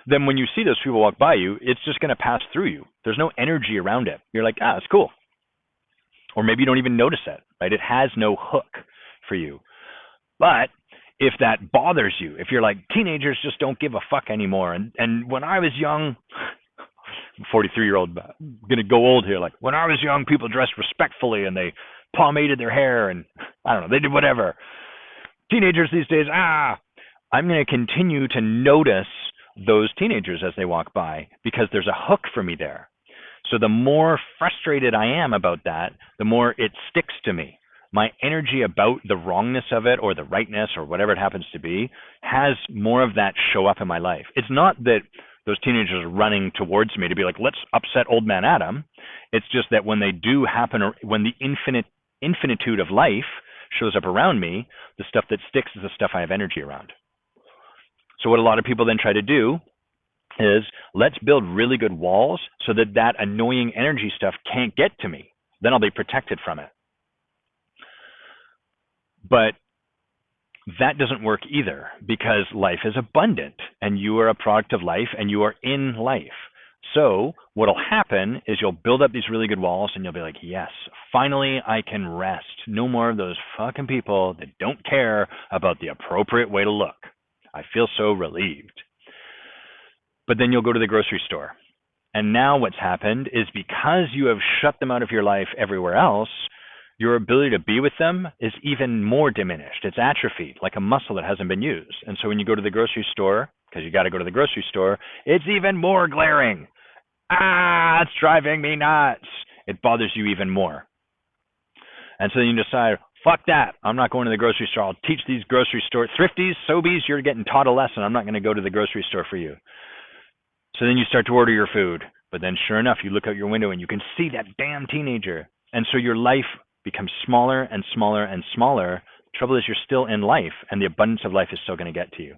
then when you see those people walk by you, it's just going to pass through you. There's no energy around it. You're like, it's cool. Or maybe you don't even notice it, right? It has no hook for you. But if that bothers you, if you're like, teenagers just don't give a fuck anymore. And when I was young, 43-year-old, going to go old here, like when I was young, people dressed respectfully and they pomaded their hair and I don't know, they did whatever. Teenagers these days, I'm going to continue to notice those teenagers as they walk by because there's a hook for me there. So the more frustrated I am about that, the more it sticks to me. My energy about the wrongness of it or the rightness or whatever it happens to be has more of that show up in my life. It's not that those teenagers are running towards me to be like, let's upset old man Adam. It's just that when they do happen, or when the infinitude of life shows up around me, the stuff that sticks is the stuff I have energy around. So what a lot of people then try to do is let's build really good walls so that annoying energy stuff can't get to me. Then I'll be protected from it. But that doesn't work either because life is abundant and you are a product of life and you are in life. So what'll happen is you'll build up these really good walls and you'll be like, yes, finally I can rest. No more of those fucking people that don't care about the appropriate way to look. I feel so relieved. But then you'll go to the grocery store. And now what's happened is because you have shut them out of your life everywhere else, your ability to be with them is even more diminished. It's atrophied, like a muscle that hasn't been used. And so when you go to the grocery store, because you got to go to the grocery store, it's even more glaring. It's driving me nuts. It bothers you even more. And so you decide, fuck that. I'm not going to the grocery store. I'll teach these grocery store thrifties, sobies, you're getting taught a lesson. I'm not going to go to the grocery store for you. So then you start to order your food. But then sure enough, you look out your window and you can see that damn teenager. And so your life becomes smaller and smaller and smaller. The trouble is you're still in life and the abundance of life is still going to get to you.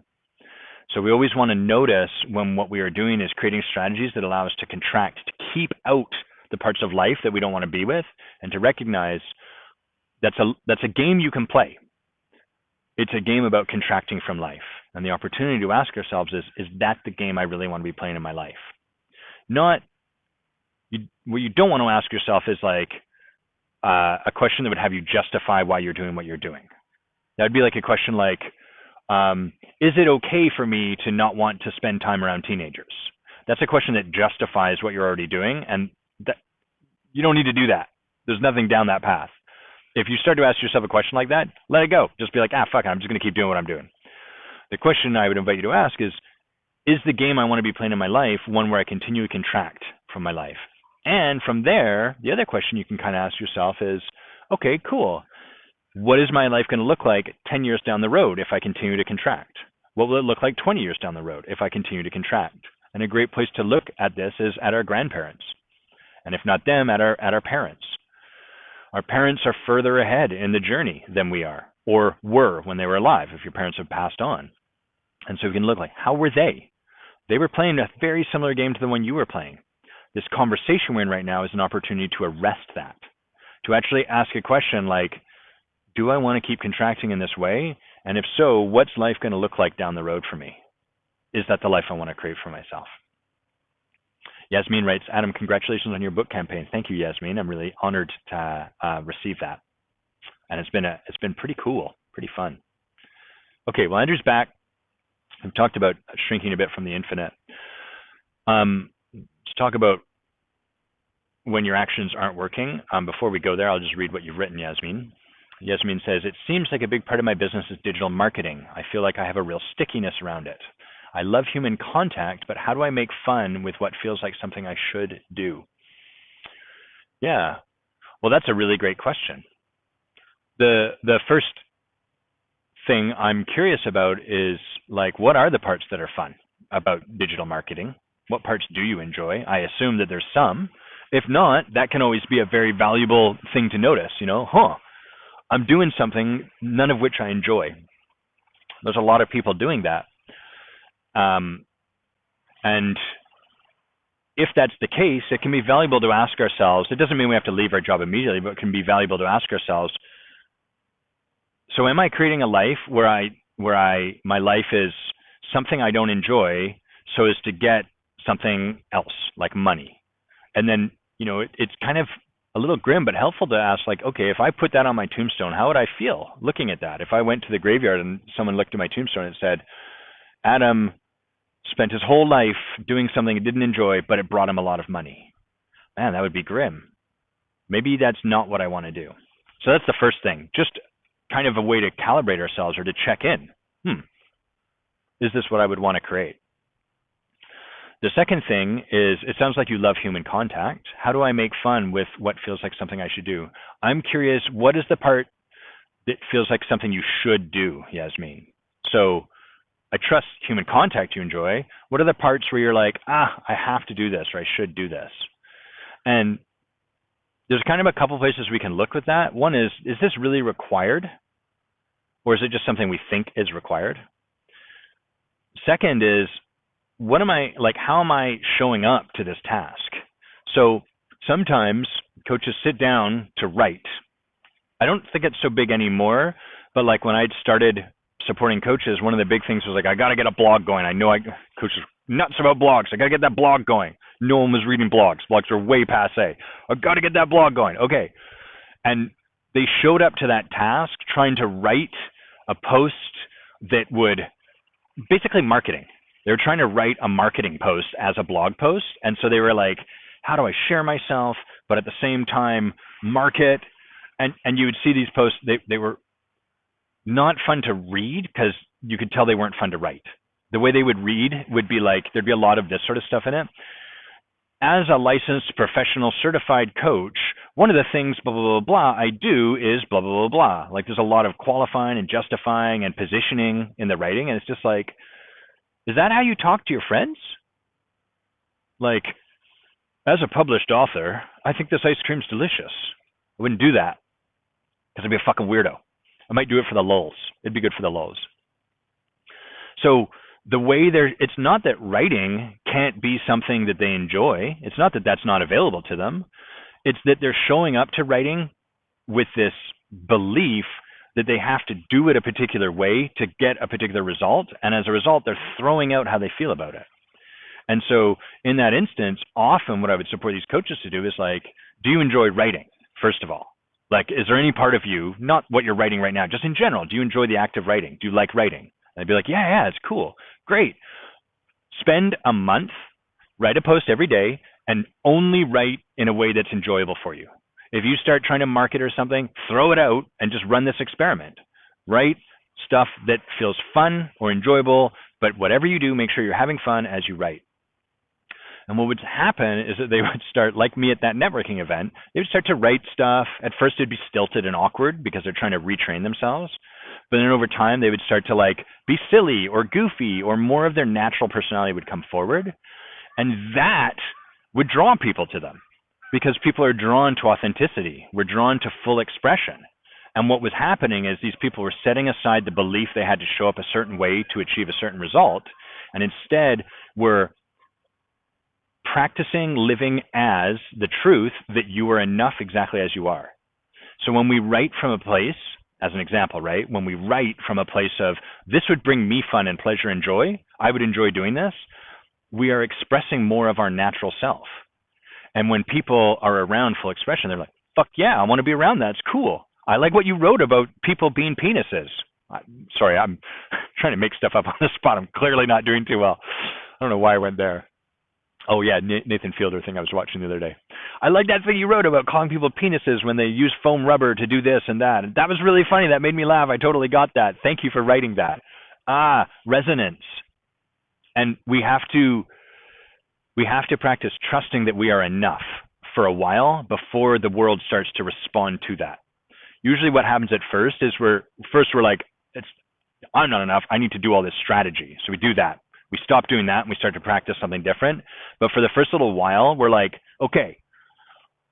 So we always want to notice when what we are doing is creating strategies that allow us to contract, to keep out the parts of life that we don't want to be with, and to recognize that's a game you can play. It's a game about contracting from life. And the opportunity to ask ourselves is that the game I really want to be playing in my life? What you don't want to ask yourself is like a question that would have you justify why you're doing what you're doing. That would be like a question like, is it okay for me to not want to spend time around teenagers? That's a question that justifies what you're already doing, and that you don't need to do that. There's nothing down that path. If you start to ask yourself a question like that, let it go. Just be like, fuck it, I'm just going to keep doing what I'm doing. The question I would invite you to ask is the game I want to be playing in my life one where I continue to contract from my life? And from there, the other question you can kind of ask yourself is, okay, cool. What is my life going to look like 10 years down the road if I continue to contract? What will it look like 20 years down the road if I continue to contract? And a great place to look at this is at our grandparents. And if not them, at our parents. Our parents are further ahead in the journey than we are, or were when they were alive, if your parents have passed on. And so we can look like, how were they? They were playing a very similar game to the one you were playing. This conversation we're in right now is an opportunity to arrest that, to actually ask a question like, do I want to keep contracting in this way? And if so, what's life going to look like down the road for me? Is that the life I want to create for myself? Yasmin writes, Adam, congratulations on your book campaign. Thank you, Yasmin. I'm really honored to receive that. And it's been pretty cool, pretty fun. Okay, well, Andrew's back. We've talked about shrinking a bit from the infinite. Let's talk about when your actions aren't working. Before we go there, I'll just read what you've written, Yasmin. Yasmin says, it seems like a big part of my business is digital marketing. I feel like I have a real stickiness around it. I love human contact, but how do I make fun with what feels like something I should do? Yeah, well, that's a really great question. The first thing I'm curious about is like, what are the parts that are fun about digital marketing? What parts do you enjoy? I assume that there's some. If not, that can always be a very valuable thing to notice, I'm doing something, none of which I enjoy. There's a lot of people doing that. And if that's the case, it can be valuable to ask ourselves, it doesn't mean we have to leave our job immediately, but it can be valuable to ask ourselves, so am I creating a life where my life is something I don't enjoy so as to get something else like money? And then, it's kind of a little grim, but helpful to ask like, okay, if I put that on my tombstone, how would I feel looking at that? If I went to the graveyard and someone looked at my tombstone and said, Adam spent his whole life doing something he didn't enjoy, but it brought him a lot of money. Man, that would be grim. Maybe that's not what I want to do. So that's the first thing. Just kind of a way to calibrate ourselves or to check in. Is this what I would want to create? The second thing is, it sounds like you love human contact. How do I make fun with what feels like something I should do? I'm curious, what is the part that feels like something you should do, Yasmin? So I trust human contact you enjoy. What are the parts where you're like, I have to do this, or I should do this? And there's kind of a couple places we can look with that. One is this really required? Or is it just something we think is required? Second is, how am I showing up to this task? So sometimes coaches sit down to write. I don't think it's so big anymore, but like when I started supporting coaches, one of the big things was like, I got to get a blog going. I know coaches nuts about blogs. I got to get that blog going. No one was reading blogs. Blogs are way passé. I got to get that blog going. Okay. And they showed up to that task trying to write a post that would basically marketing. They were trying to write a marketing post as a blog post. And so they were like, how do I share myself, but at the same time market? And you would see these posts, they were not fun to read because you could tell they weren't fun to write. The way they would read would be like, there'd be a lot of this sort of stuff in it. As a licensed professional certified coach, one of the things, blah, blah, blah, blah, I do is blah, blah, blah, blah. Like there's a lot of qualifying and justifying and positioning in the writing. And it's just like, is that how you talk to your friends? Like, as a published author, I think this ice cream's delicious. I wouldn't do that because I'd be a fucking weirdo. I might do it for the lulz. It'd be good for the lulz. So the way it's not that writing can't be something that they enjoy. It's not that that's not available to them. It's that they're showing up to writing with this belief that they have to do it a particular way to get a particular result. And as a result, they're throwing out how they feel about it. And so in that instance, often what I would support these coaches to do is like, do you enjoy writing, first of all? Like, is there any part of you, not what you're writing right now, just in general, do you enjoy the act of writing? Do you like writing? And I'd be like, yeah, it's cool. Great. Spend a month, write a post every day, and only write in a way that's enjoyable for you. If you start trying to market or something, throw it out and just run this experiment. Write stuff that feels fun or enjoyable, but whatever you do, make sure you're having fun as you write. And what would happen is that they would start, like me at that networking event, they would start to write stuff. At first it'd be stilted and awkward because they're trying to retrain themselves. But then over time they would start to like be silly or goofy, or more of their natural personality would come forward. And that would draw people to them. because people are drawn to authenticity. We're drawn to full expression. And what was happening is these people were setting aside the belief they had to show up a certain way to achieve a certain result, and instead were practicing living as the truth that you are enough exactly as you are. So when we write from a place, as an example, right? When we write from a place of, this would bring me fun and pleasure and joy, I would enjoy doing this, we are expressing more of our natural self. And when people are around full expression, they're like, fuck yeah, I want to be around that. It's cool. I like what you wrote about people being penises. Sorry, I'm trying to make stuff up on the spot. I'm clearly not doing too well. I don't know why I went there. Oh, yeah, Nathan Fielder thing I was watching the other day. I like that thing you wrote about calling people penises when they use foam rubber to do this and that. That was really funny. That made me laugh. I totally got that. Thank you for writing that. Resonance. And we have to practice trusting that we are enough for a while before the world starts to respond to that. Usually what happens at first is we're like, I'm not enough. I need to do all this strategy. So we do that. We stop doing that and we start to practice something different. But for the first little while, we're like, okay,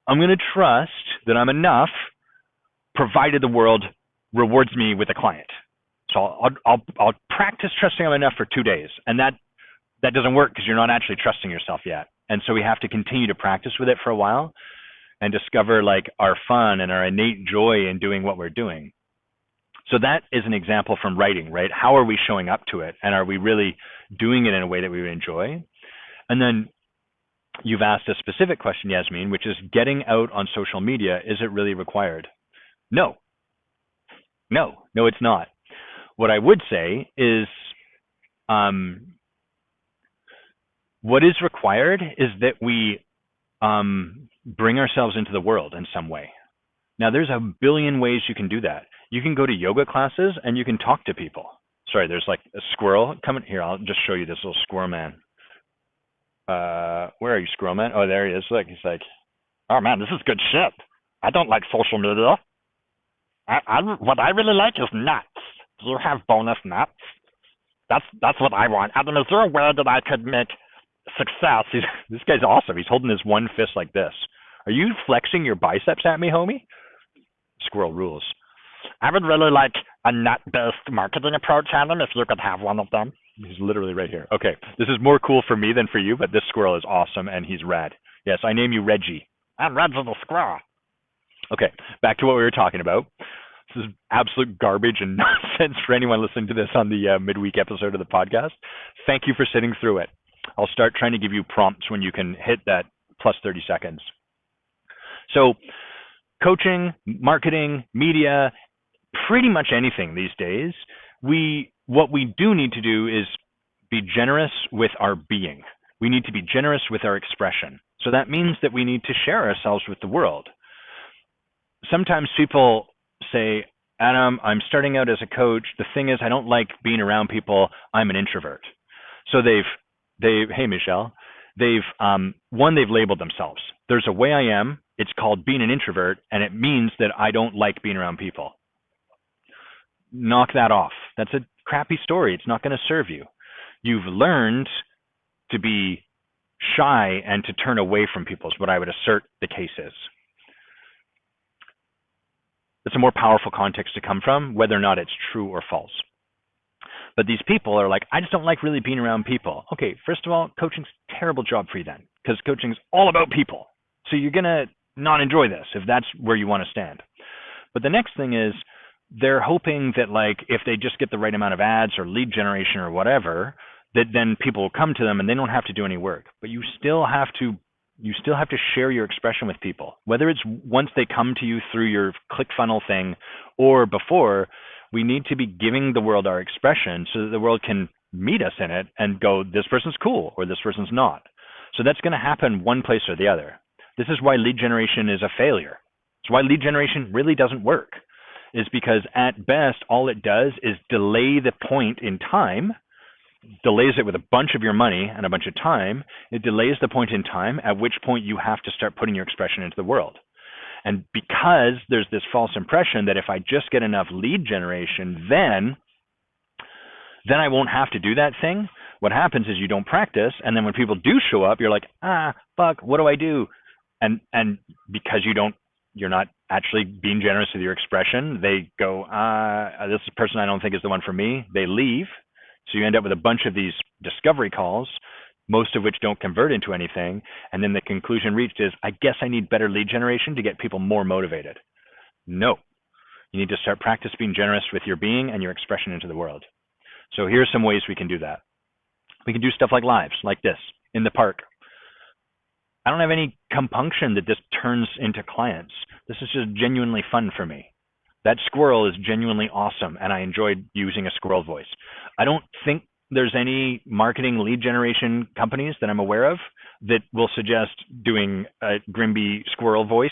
I'm going to trust that I'm enough provided the world rewards me with a client. So I'll practice trusting I'm enough for 2 days. And that doesn't work because you're not actually trusting yourself yet. And so we have to continue to practice with it for a while and discover like our fun and our innate joy in doing what we're doing. So that is an example from writing, right? How are we showing up to it? And are we really doing it in a way that we would enjoy? And then you've asked a specific question, Yasmin, which is getting out on social media, is it really required? No, it's not. What I would say is what is required is that we bring ourselves into the world in some way. Now, there's a billion ways you can do that. You can go to yoga classes and you can talk to people. Sorry, there's like a squirrel coming here. I'll just show you this little squirrel man. Where are you, squirrel man? Oh, there he is. Look, he's like, oh man, this is good shit. I don't like social media. What I really like is nuts. Do you have bonus nuts? That's what I want. Adam, is there a way that I could make success? This guy's awesome. He's holding his one fist like this. Are you flexing your biceps at me, homie? Squirrel rules. I would really like a nut-based marketing approach, Adam, if you could have one of them. He's literally right here. Okay, this is more cool for me than for you, but this squirrel is awesome, and he's rad. Yes, I name you Reggie. I'm Reggie the squirrel. Okay, back to what we were talking about. This is absolute garbage and nonsense for anyone listening to this on the midweek episode of the podcast. Thank you for sitting through it. I'll start trying to give you prompts when you can hit that plus 30 seconds. So coaching, marketing, media, pretty much anything these days, what we do need to do is be generous with our being. We need to be generous with our expression. So that means that we need to share ourselves with the world. Sometimes people say, Adam, I'm starting out as a coach. The thing is, I don't like being around people. I'm an introvert. So hey, Michelle, they've labeled themselves. There's a way I am. It's called being an introvert, and it means that I don't like being around people. Knock that off. That's a crappy story. It's not going to serve you. You've learned to be shy and to turn away from people is what I would assert the case is. It's a more powerful context to come from, whether or not it's true or false. But these people are like, I just don't like really being around people. Okay, first of all, coaching's a terrible job for you then, because coaching's all about people. So you're going to not enjoy this if that's where you want to stand. But the next thing is they're hoping that like if they just get the right amount of ads or lead generation or whatever, that then people will come to them and they don't have to do any work. But you still have to share your expression with people, whether it's once they come to you through your ClickFunnels thing or before. We need to be giving the world our expression so that the world can meet us in it and go, this person's cool or this person's not. So that's going to happen one place or the other. This is why lead generation is a failure. It's why lead generation really doesn't work, is because at best, all it does is delay the point in time, delays it with a bunch of your money and a bunch of time. It delays the point in time at which point you have to start putting your expression into the world. And because there's this false impression that if I just get enough lead generation, then I won't have to do that thing. What happens is you don't practice, and then when people do show up, you're like, fuck, what do I do? And because you're not actually being generous with your expression, they go, this person I don't think is the one for me. They leave. So you end up with a bunch of these discovery calls, most of which don't convert into anything. And then the conclusion reached is, I guess I need better lead generation to get people more motivated. No, you need to start practice being generous with your being and your expression into the world. So here's some ways we can do that. We can do stuff like lives, like this, in the park. I don't have any compunction that this turns into clients. This is just genuinely fun for me. That squirrel is genuinely awesome, and I enjoyed using a squirrel voice. I don't think there's any marketing lead generation companies that I'm aware of that will suggest doing a Grimby squirrel voice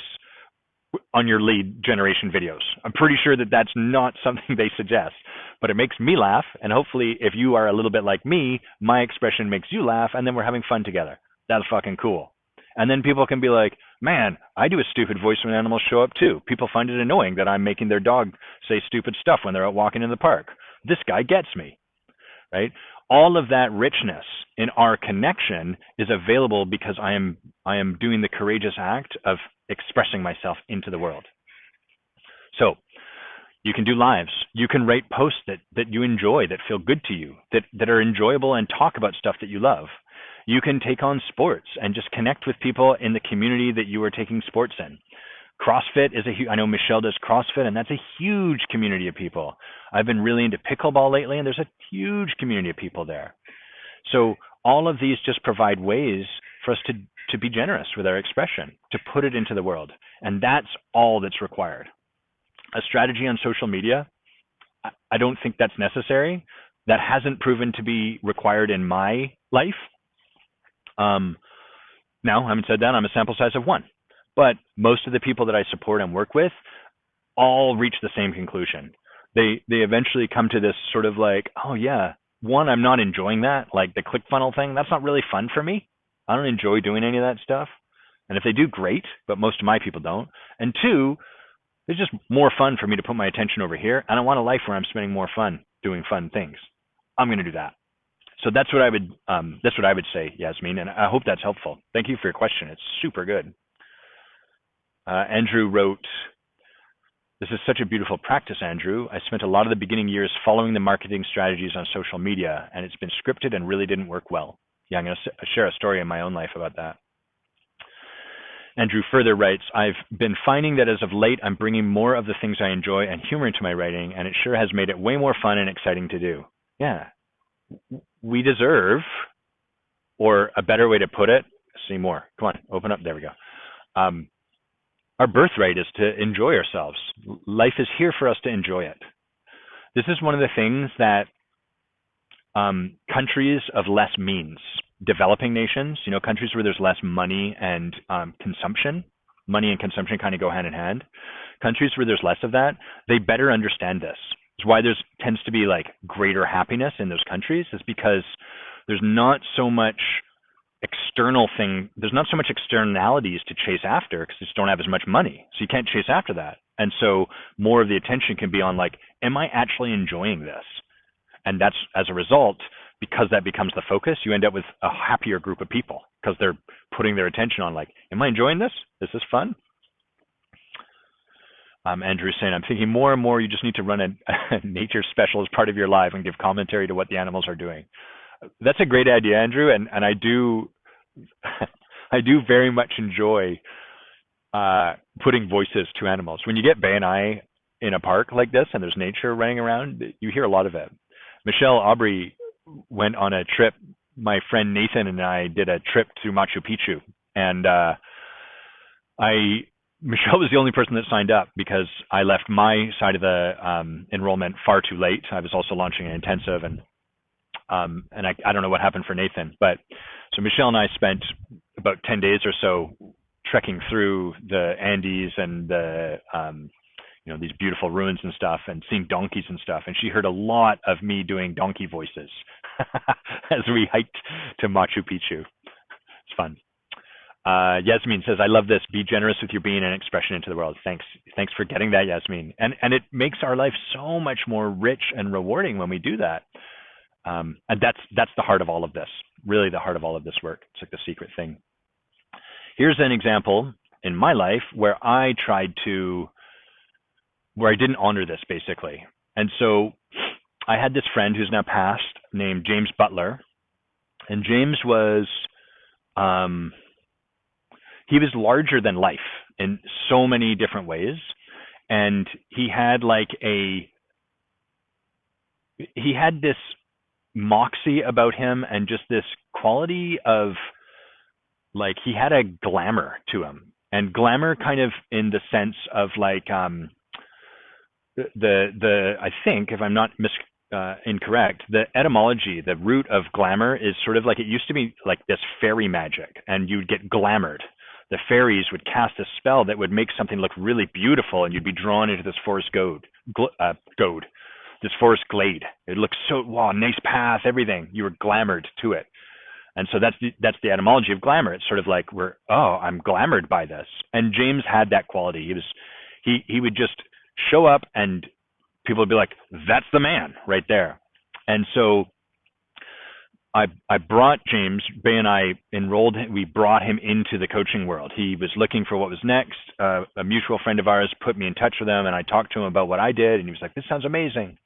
on your lead generation videos. I'm pretty sure that that's not something they suggest, but it makes me laugh. And hopefully if you are a little bit like me, my expression makes you laugh, and then we're having fun together. That's fucking cool. And then people can be like, man, I do a stupid voice when animals show up too. People find it annoying that I'm making their dog say stupid stuff when they're out walking in the park. This guy gets me, right? All of that richness in our connection is available because I am doing the courageous act of expressing myself into the world. So you can do lives. You can write posts that you enjoy, that feel good to you, that are enjoyable, and talk about stuff that you love. You can take on sports and just connect with people in the community that you are taking sports in. CrossFit is I know Michelle does CrossFit, and that's a huge community of people. I've been really into pickleball lately, and there's a huge community of people there. So all of these just provide ways for us to be generous with our expression, to put it into the world. And that's all that's required. A strategy on social media, I don't think that's necessary. That hasn't proven to be required in my life. Now, having said that, I'm a sample size of one. But most of the people that I support and work with all reach the same conclusion. They eventually come to this sort of like, oh yeah, one, I'm not enjoying that, like the ClickFunnels thing. That's not really fun for me. I don't enjoy doing any of that stuff. And if they do, great, but most of my people don't. And two, it's just more fun for me to put my attention over here. And I want a life where I'm spending more fun doing fun things. I'm going to do that. So that's what I would say, Yasmin, and I hope that's helpful. Thank you for your question. It's super good. Andrew wrote, this is such a beautiful practice, Andrew. I spent a lot of the beginning years following the marketing strategies on social media, and it's been scripted and really didn't work well. Yeah, I'm going to share a story in my own life about that. Andrew further writes, I've been finding that as of late, I'm bringing more of the things I enjoy and humor into my writing, and it sure has made it way more fun and exciting to do. Yeah. We deserve, or a better way to put it, see more. Come on, open up. There we go. Our birthright is to enjoy ourselves. Life is here for us to enjoy it. This is one of the things that countries of less means, developing nations, countries where there's less money and consumption, money and consumption kind of go hand in hand. Countries where there's less of that, they better understand this. It's why there tends to be like greater happiness in those countries, is because there's not so much there's not so much externalities to chase after, because you just don't have as much money. So you can't chase after that. And so more of the attention can be on like, am I actually enjoying this? And that's, as a result, because that becomes the focus, you end up with a happier group of people because they're putting their attention on like, am I enjoying this? Is this fun? Andrew's saying, I'm thinking more and more you just need to run a nature special as part of your life and give commentary to what the animals are doing. That's a great idea, Andrew, and I do very much enjoy putting voices to animals. When you get Bay and I in a park like this and there's nature running around, you hear a lot of it. Michelle Aubry went on a trip. My friend Nathan and I did a trip to Machu Picchu, and Michelle was the only person that signed up because I left my side of the enrollment far too late. I was also launching an intensive, and I don't know what happened for Nathan, but so Michelle and I spent about 10 days or so trekking through the Andes and the these beautiful ruins and stuff, and seeing donkeys and stuff, and she heard a lot of me doing donkey voices as we hiked to Machu Picchu. It's fun. Yasmin says, I love this. Be generous with your being and expression into the world. Thanks for getting that, Yasmin. And it makes our life so much more rich and rewarding when we do that. And that's the heart of all of this, really the heart of all of this work. It's like the secret thing. Here's an example in my life where I didn't honor this basically. And so I had this friend who's now passed named James Butler, and James was um, he was larger than life in so many different ways, and he had this moxie about him and just this quality of like he had a glamour to him, and glamour kind of in the sense of like the I think if I'm not incorrect, the etymology, the root of glamour is sort of like it used to be like this fairy magic, and you'd get glamored. The fairies would cast a spell that would make something look really beautiful, and you'd be drawn into this this forest glade. It looks so wow, nice path, everything. You were glamored to it, and so that's the etymology of glamour. It's sort of like I'm glamored by this, and James had that quality. He would just show up, and people would be like, "That's the man right there," and so I brought James, Bay and I enrolled him, we brought him into the coaching world. He was looking for what was next. A mutual friend of ours put me in touch with him, and I talked to him about what I did, and he was like, "This sounds amazing."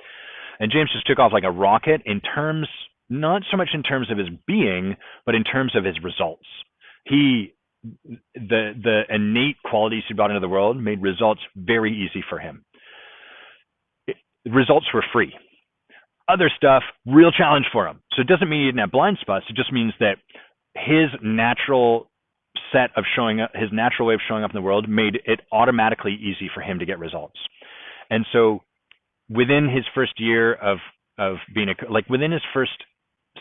And James just took off like a rocket in terms, not so much in terms of his being, but in terms of his results. The innate qualities he brought into the world made results very easy for him. Results were free. Other stuff, real challenge for him. So it doesn't mean he didn't have blind spots. It just means that his natural his natural way of showing up in the world made it automatically easy for him to get results. And so within his first year of being within his first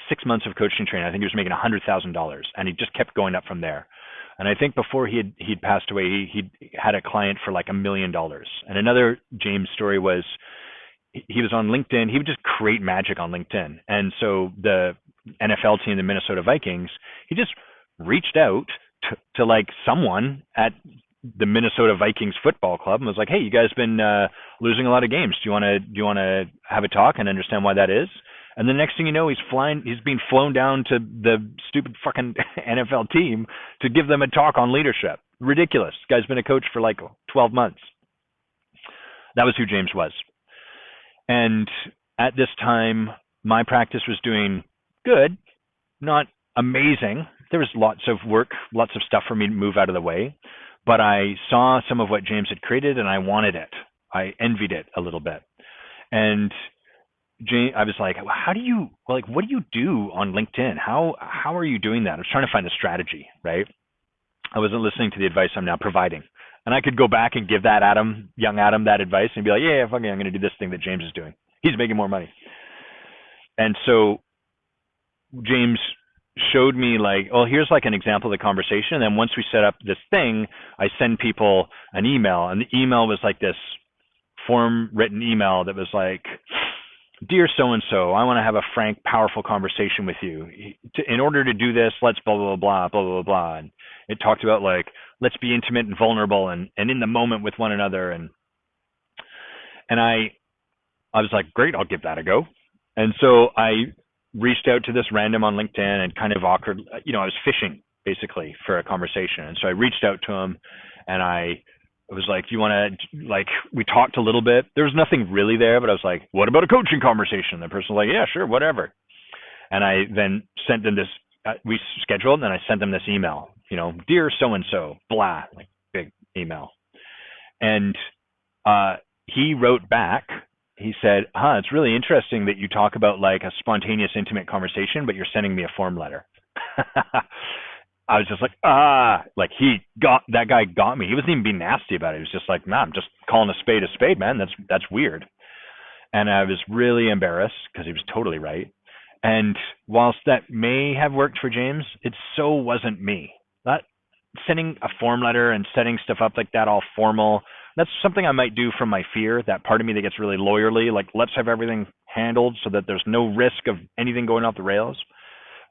6 months of coaching training, I think he was making $100,000, and he just kept going up from there. And I think before he'd passed away, he had a client for like $1 million. And another James story was he was on LinkedIn. He would just create magic on LinkedIn. And so the NFL team, the Minnesota Vikings, he just reached out to like someone at the Minnesota Vikings football club and was like, "Hey, you guys been losing a lot of games. Do you want to have a talk and understand why that is?" And the next thing you know, he's being flown down to the stupid fucking NFL team to give them a talk on leadership. Ridiculous. This guy's been a coach for like 12 months. That was who James was. And at this time, my practice was doing good, not amazing. There was lots of work, lots of stuff for me to move out of the way. But I saw some of what James had created, and I wanted it. I envied it a little bit. And I was like, what do you do on LinkedIn? How are you doing that? I was trying to find a strategy, right? I wasn't listening to the advice I'm now providing. And I could go back and give that young Adam, that advice and be like, yeah, fucking, I'm going to do this thing that James is doing. He's making more money. And so James showed me like, oh, here's like an example of the conversation. And then once we set up this thing, I send people an email. And the email was like this form written email that was like, "Dear so-and-so, I want to have a frank, powerful conversation with you. In order to do this, let's blah, blah, blah, blah, blah, blah." And it talked about like, let's be intimate and vulnerable and in the moment with one another. And I was like, great, I'll give that a go. And so I reached out to this random on LinkedIn and kind of awkward, I was fishing basically for a conversation. And so I reached out to him and I was like, "You want to, like," we talked a little bit. There was nothing really there, but I was like, "What about a coaching conversation?" The person was like, "Yeah, sure, whatever." And I then sent them this, we scheduled, and I sent them this email, "Dear so-and-so, blah," like big email. And he wrote back, he said, "It's really interesting that you talk about like a spontaneous, intimate conversation, but you're sending me a form letter." I was just like, that guy got me. He wasn't even being nasty about it. He was just like, "Nah, I'm just calling a spade, man. That's weird." And I was really embarrassed because he was totally right. And whilst that may have worked for James, it so wasn't me. That sending a form letter and setting stuff up like that, all formal, that's something I might do from my fear, that part of me that gets really lawyerly, like let's have everything handled so that there's no risk of anything going off the rails.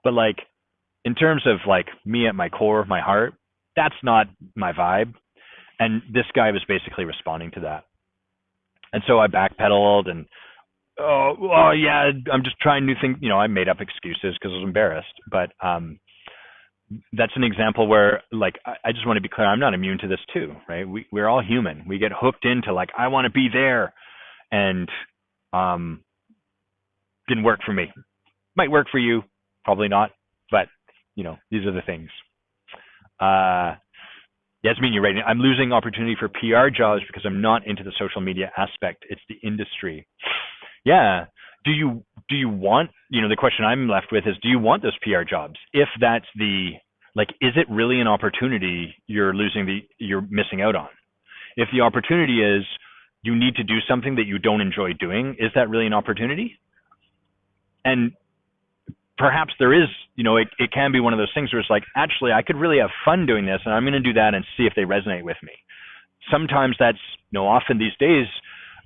But like, in terms of like me at my core, my heart, that's not my vibe. And this guy was basically responding to that. And so I backpedaled and, yeah, I'm just trying new things. I made up excuses because I was embarrassed. But that's an example where, like, I just want to be clear, I'm not immune to this too, right? We're all human. We get hooked into like, I want to be there, and um, didn't work for me. Might work for you, probably not, but these are the things. Uh, Yasmin, you're right. I'm losing opportunity for PR jobs because I'm not into the social media aspect. It's the industry. Yeah. Do you want, the question I'm left with is, do you want those PR jobs? If that's is it really an opportunity you're missing out on? If the opportunity is you need to do something that you don't enjoy doing, is that really an opportunity? And perhaps there is, it can be one of those things where it's like, actually, I could really have fun doing this, and I'm going to do that and see if they resonate with me. Sometimes that's, often these days,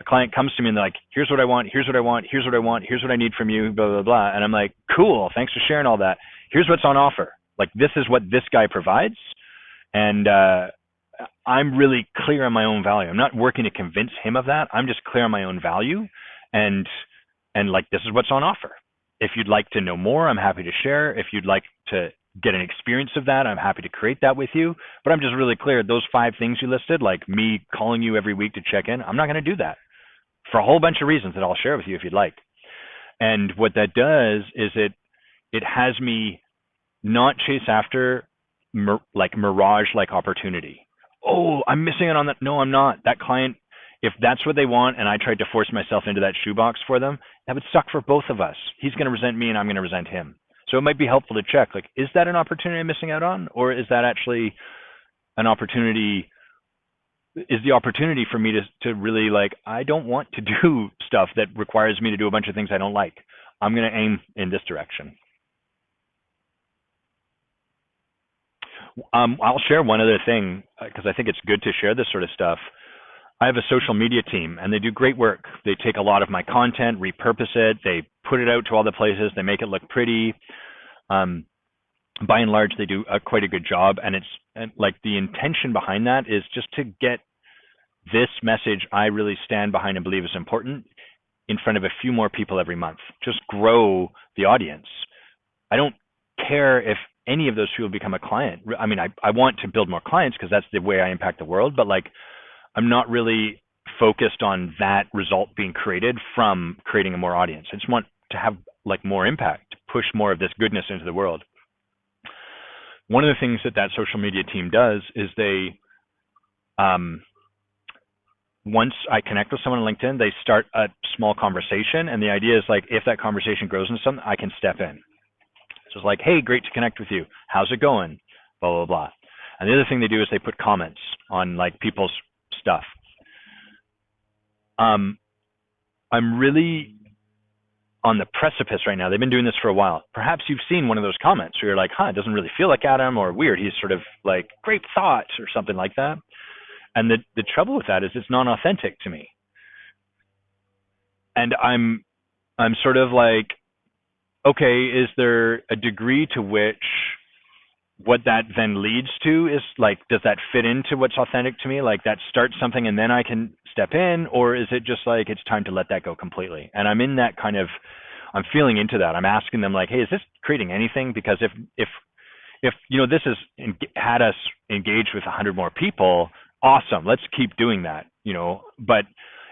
a client comes to me and they're like, here's what I want, here's what I want, here's what I want, here's what I need from you, blah, blah, blah. And I'm like, cool, thanks for sharing all that. Here's what's on offer. Like, this is what this guy provides. And I'm really clear on my own value. I'm not working to convince him of that. I'm just clear on my own value. And like, this is what's on offer. If you'd like to know more, I'm happy to share. If you'd like to get an experience of that, I'm happy to create that with you. But I'm just really clear, those 5 things you listed, like me calling you every week to check in, I'm not going to do that for a whole bunch of reasons that I'll share with you if you'd like. And what that does is it has me not chase after mirage-like opportunity. Oh, I'm missing out on that. No, I'm not. That client, if that's what they want and I tried to force myself into that shoebox for them, that would suck for both of us. He's going to resent me and I'm going to resent him. So it might be helpful to check, like, is that an opportunity I'm missing out on? Or is that actually an opportunity, is the opportunity for me to really, like, I don't want to do stuff that requires me to do a bunch of things I don't like. I'm going to aim in this direction. I'll share one other thing because I think it's good to share this sort of stuff. I have a social media team and they do great work. They take a lot of my content, repurpose it, they put it out to all the places, they make it look pretty. By and large, they do quite a good job. And like, the intention behind that is just to get this message I really stand behind and believe is important in front of a few more people every month. Just grow the audience. I don't care if any of those people become a client. I mean, I want to build more clients because that's the way I impact the world, but like, I'm not really focused on that result being created from creating a more audience. I just want to have like more impact, push more of this goodness into the world. One of the things that social media team does is they, once I connect with someone on LinkedIn, they start a small conversation. And the idea is like, if that conversation grows into something, I can step in. So it's like, hey, great to connect with you. How's it going? Blah, blah, blah. And the other thing they do is they put comments on like people's stuff. I'm really on the precipice right now. They've been doing this for a while. Perhaps you've seen one of those comments where you're like, it doesn't really feel like Adam, or weird. He's sort of like, great thoughts or something like that. And the trouble with that is it's not authentic to me. And I'm sort of like, okay, is there a degree to which what that then leads to is like, does that fit into what's authentic to me? Like, that starts something and then I can step in, or is it just like, it's time to let that go completely? And I'm in that kind of, I'm feeling into that. I'm asking them like, hey, is this creating anything? Because if this has had us engaged with 100 more people, awesome. Let's keep doing that, but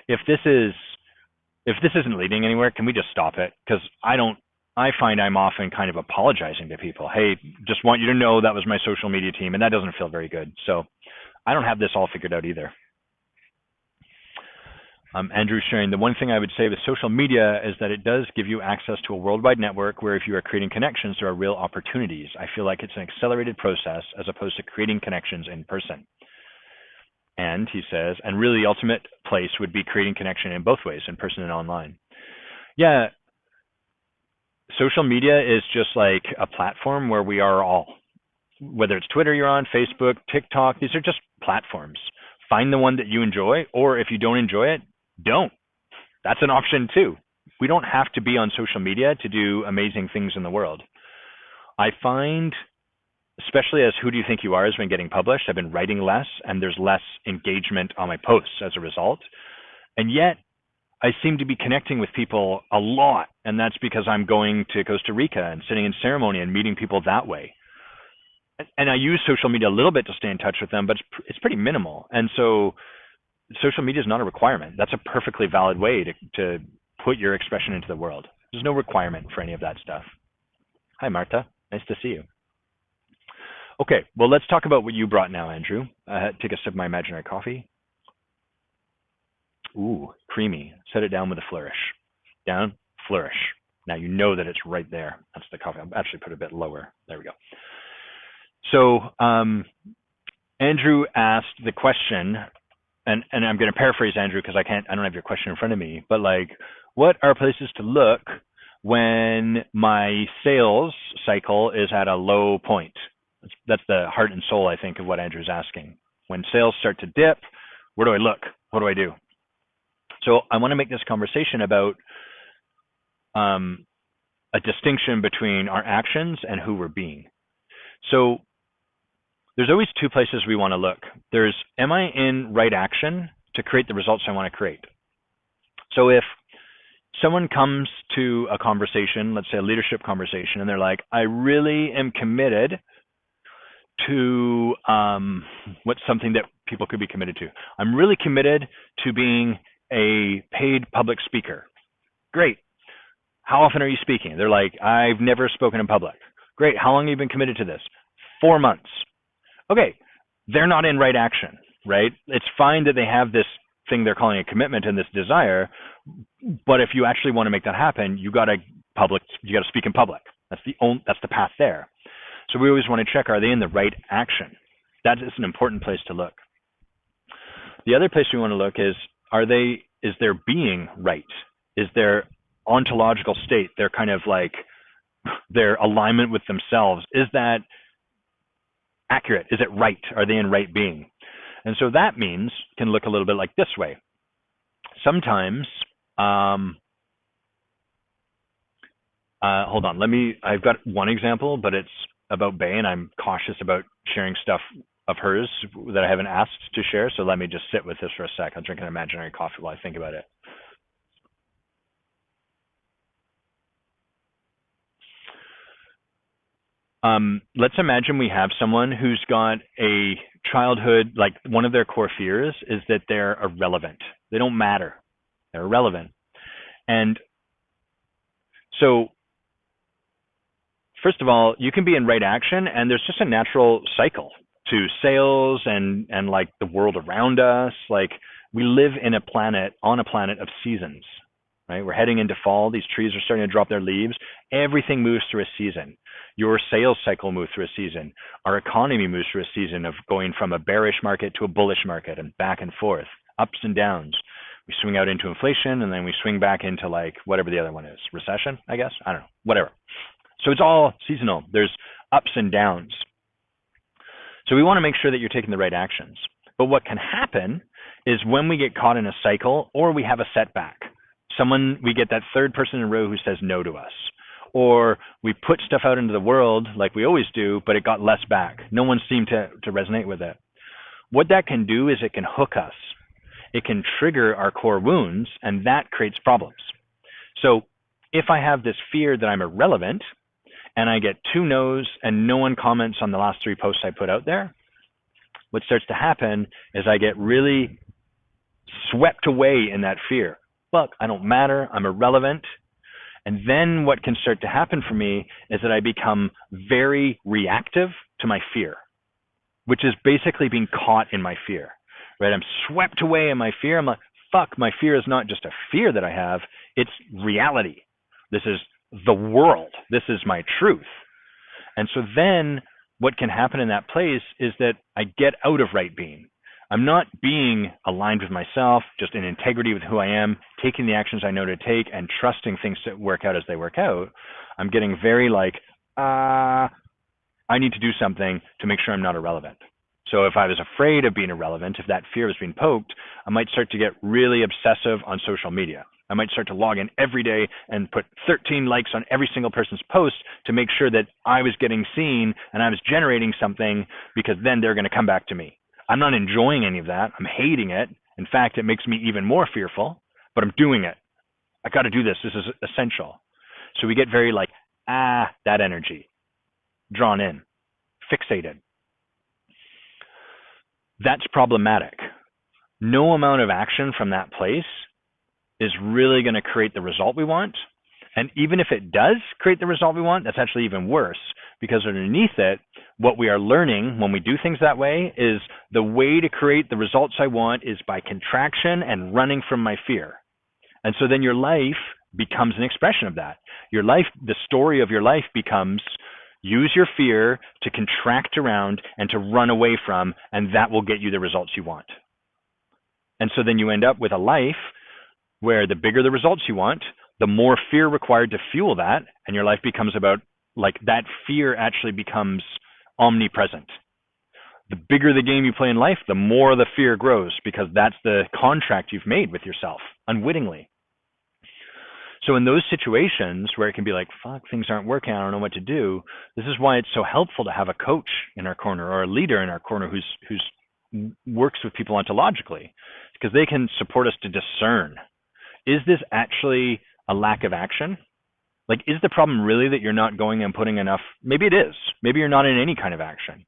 if this isn't leading anywhere, can we just stop it? Because I find I'm often kind of apologizing to people. Hey, just want you to know that was my social media team, and that doesn't feel very good. So I don't have this all figured out either. Andrew's sharing, the one thing I would say with social media is that it does give you access to a worldwide network where if you are creating connections, there are real opportunities. I feel like it's an accelerated process as opposed to creating connections in person. And he says, and really the ultimate place would be creating connection in both ways, in person and online. Yeah. Social media is just like a platform where we are all, whether it's Twitter you're on, Facebook, TikTok, these are just platforms. Find the one that you enjoy, or if you don't enjoy it, don't. That's an option too. We don't have to be on social media to do amazing things in the world. I find, especially as Who Do You Think You Are has been getting published, I've been writing less and there's less engagement on my posts as a result. And yet I seem to be connecting with people a lot. And that's because I'm going to Costa Rica and sitting in ceremony and meeting people that way. and I use social media a little bit to stay in touch with them, but it's pretty minimal. And so social media is not a requirement. That's a perfectly valid way to put your expression into the world. There's no requirement for any of that stuff. Hi, Martha. Nice to see you. Okay, well, let's talk about what you brought now, Andrew. Take a sip of my imaginary coffee. Ooh, creamy. Set it down with a flourish. Down, flourish. Now you know that it's right there. That's the coffee. I'll actually put it a bit lower. There we go. So Andrew asked the question, and I'm going to paraphrase Andrew because I don't have your question in front of me, but like, what are places to look when my sales cycle is at a low point? That's the heart and soul, I think, of what Andrew's asking. When sales start to dip, where do I look? What do I do? So I want to make this conversation about a distinction between our actions and who we're being. So there's always two places we want to look. There's, am I in right action to create the results I want to create? So if someone comes to a conversation, let's say a leadership conversation, and they're like, I really am committed to what's something that people could be committed to. I'm really committed to being a paid public speaker. Great. How often are you speaking? They're like, I've never spoken in public. Great. How long have you been committed to this? 4 months. Okay. They're not in right action, right? It's fine that they have this thing they're calling a commitment and this desire, but if you actually want to make that happen, you got to speak in public. That's the path there. So we always want to check, are they in the right action? That is an important place to look. The other place we want to look is their being right? Is their ontological state, their kind of like their alignment with themselves, is that accurate? Is it right? Are they in right being? And so that can look a little bit like this way. Sometimes, hold on, I've got one example, but it's about Bay, and I'm cautious about sharing stuff of hers that I haven't asked to share, so let me just sit with this for a sec. I'll drink an imaginary coffee while I think about it. Let's imagine we have someone who's got a childhood, like one of their core fears is that they're irrelevant. They don't matter. They're irrelevant. And so, first of all, you can be in right action, and there's just a natural cycle to sales and like the world around us. Like, we live on a planet of seasons, right? We're heading into fall. These trees are starting to drop their leaves. Everything moves through a season. Your sales cycle moves through a season. Our economy moves through a season of going from a bearish market to a bullish market and back and forth, ups and downs. We swing out into inflation, and then we swing back into like whatever the other one is, recession, I guess. I don't know, whatever. So it's all seasonal. There's ups and downs. So we want to make sure that you're taking the right actions. But what can happen is when we get caught in a cycle or we have a setback, we get that third person in a row who says no to us. Or we put stuff out into the world like we always do, but it got less back. No one seemed to resonate with it. What that can do is it can hook us. It can trigger our core wounds, and that creates problems. So if I have this fear that I'm irrelevant, and I get 2 no's and no one comments on the last 3 posts I put out there, what starts to happen is I get really swept away in that fear. Look, I don't matter. I'm irrelevant. And then what can start to happen for me is that I become very reactive to my fear, which is basically being caught in my fear, right? I'm swept away in my fear. I'm like, fuck, my fear is not just a fear that I have. It's reality. This is the world. This is my truth. And so then what can happen in that place is that I get out of right being. I'm not being aligned with myself, just in integrity with who I am, taking the actions I know to take and trusting things to work out as they work out. I'm getting very like, I need to do something to make sure I'm not irrelevant. So if I was afraid of being irrelevant, if that fear was being poked, I might start to get really obsessive on social media. I might start to log in every day and put 13 likes on every single person's post to make sure that I was getting seen and I was generating something, because then they're going to come back to me. I'm not enjoying any of that. I'm hating it. In fact, it makes me even more fearful, but I'm doing it. I got to do this. This is essential. So we get very like, that energy drawn in. fixated. That's problematic. No amount of action from that place is really going to create the result we want. And even if it does create the result we want, that's actually even worse, because underneath it, what we are learning when we do things that way is the way to create the results I want is by contraction and running from my fear. And so then your life becomes an expression of that. Your life, the story of your life becomes use your fear to contract around and to run away from, and that will get you the results you want. And so then you end up with a life where the bigger the results you want, the more fear required to fuel that, and your life becomes about, like, that fear actually becomes omnipresent. The bigger the game you play in life, the more the fear grows, because that's the contract you've made with yourself unwittingly. So in those situations where it can be like, fuck, things aren't working, I don't know what to do, this is why it's so helpful to have a coach in our corner or a leader in our corner who's works with people ontologically, because they can support us to discern, is this actually a lack of action? Like, is the problem really that you're not going and putting enough? Maybe it is. Maybe you're not in any kind of action.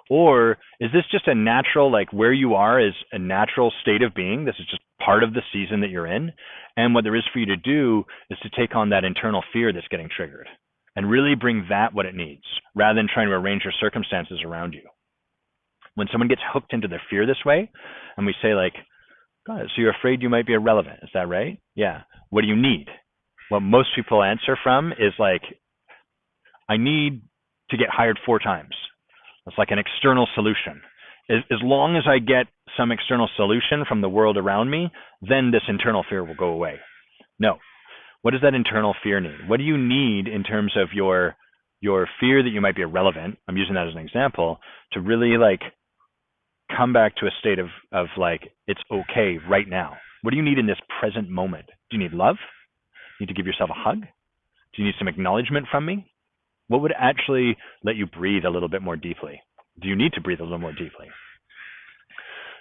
Or is this just a natural, like, where you are is a natural state of being? This is just part of the season that you're in. And what there is for you to do is to take on that internal fear that's getting triggered and really bring that what it needs, rather than trying to arrange your circumstances around you. When someone gets hooked into their fear this way, and we say, like, God, so you're afraid you might be irrelevant, is that right? Yeah. What do you need? What most people answer from is like, I need to get hired 4 times. It's like an external solution. As long as I get some external solution from the world around me, then this internal fear will go away. No. What does that internal fear need? What do you need in terms of your fear that you might be irrelevant? I'm using that as an example to really, like, come back to a state of like, it's okay right now. What do you need in this present moment? Do you need love? Do you need to give yourself a hug? Do you need some acknowledgement from me? What would actually let you breathe a little bit more deeply? Do you need to breathe a little more deeply?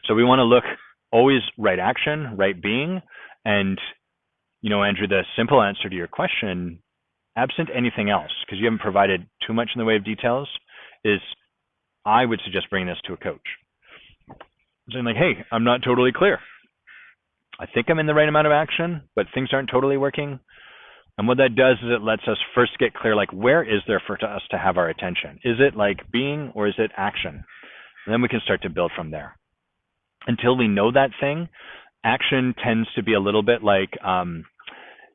So we want to look always right action, right being. And, you know, Andrew, the simple answer to your question, absent anything else, because you haven't provided too much in the way of details, is I would suggest bringing this to a coach. Saying like, hey, I'm not totally clear. I think I'm in the right amount of action, but things aren't totally working. And what that does is it lets us first get clear, like, where is there for us to have our attention? Is it like being, or is it action? And then we can start to build from there. Until we know that thing, action tends to be a little bit like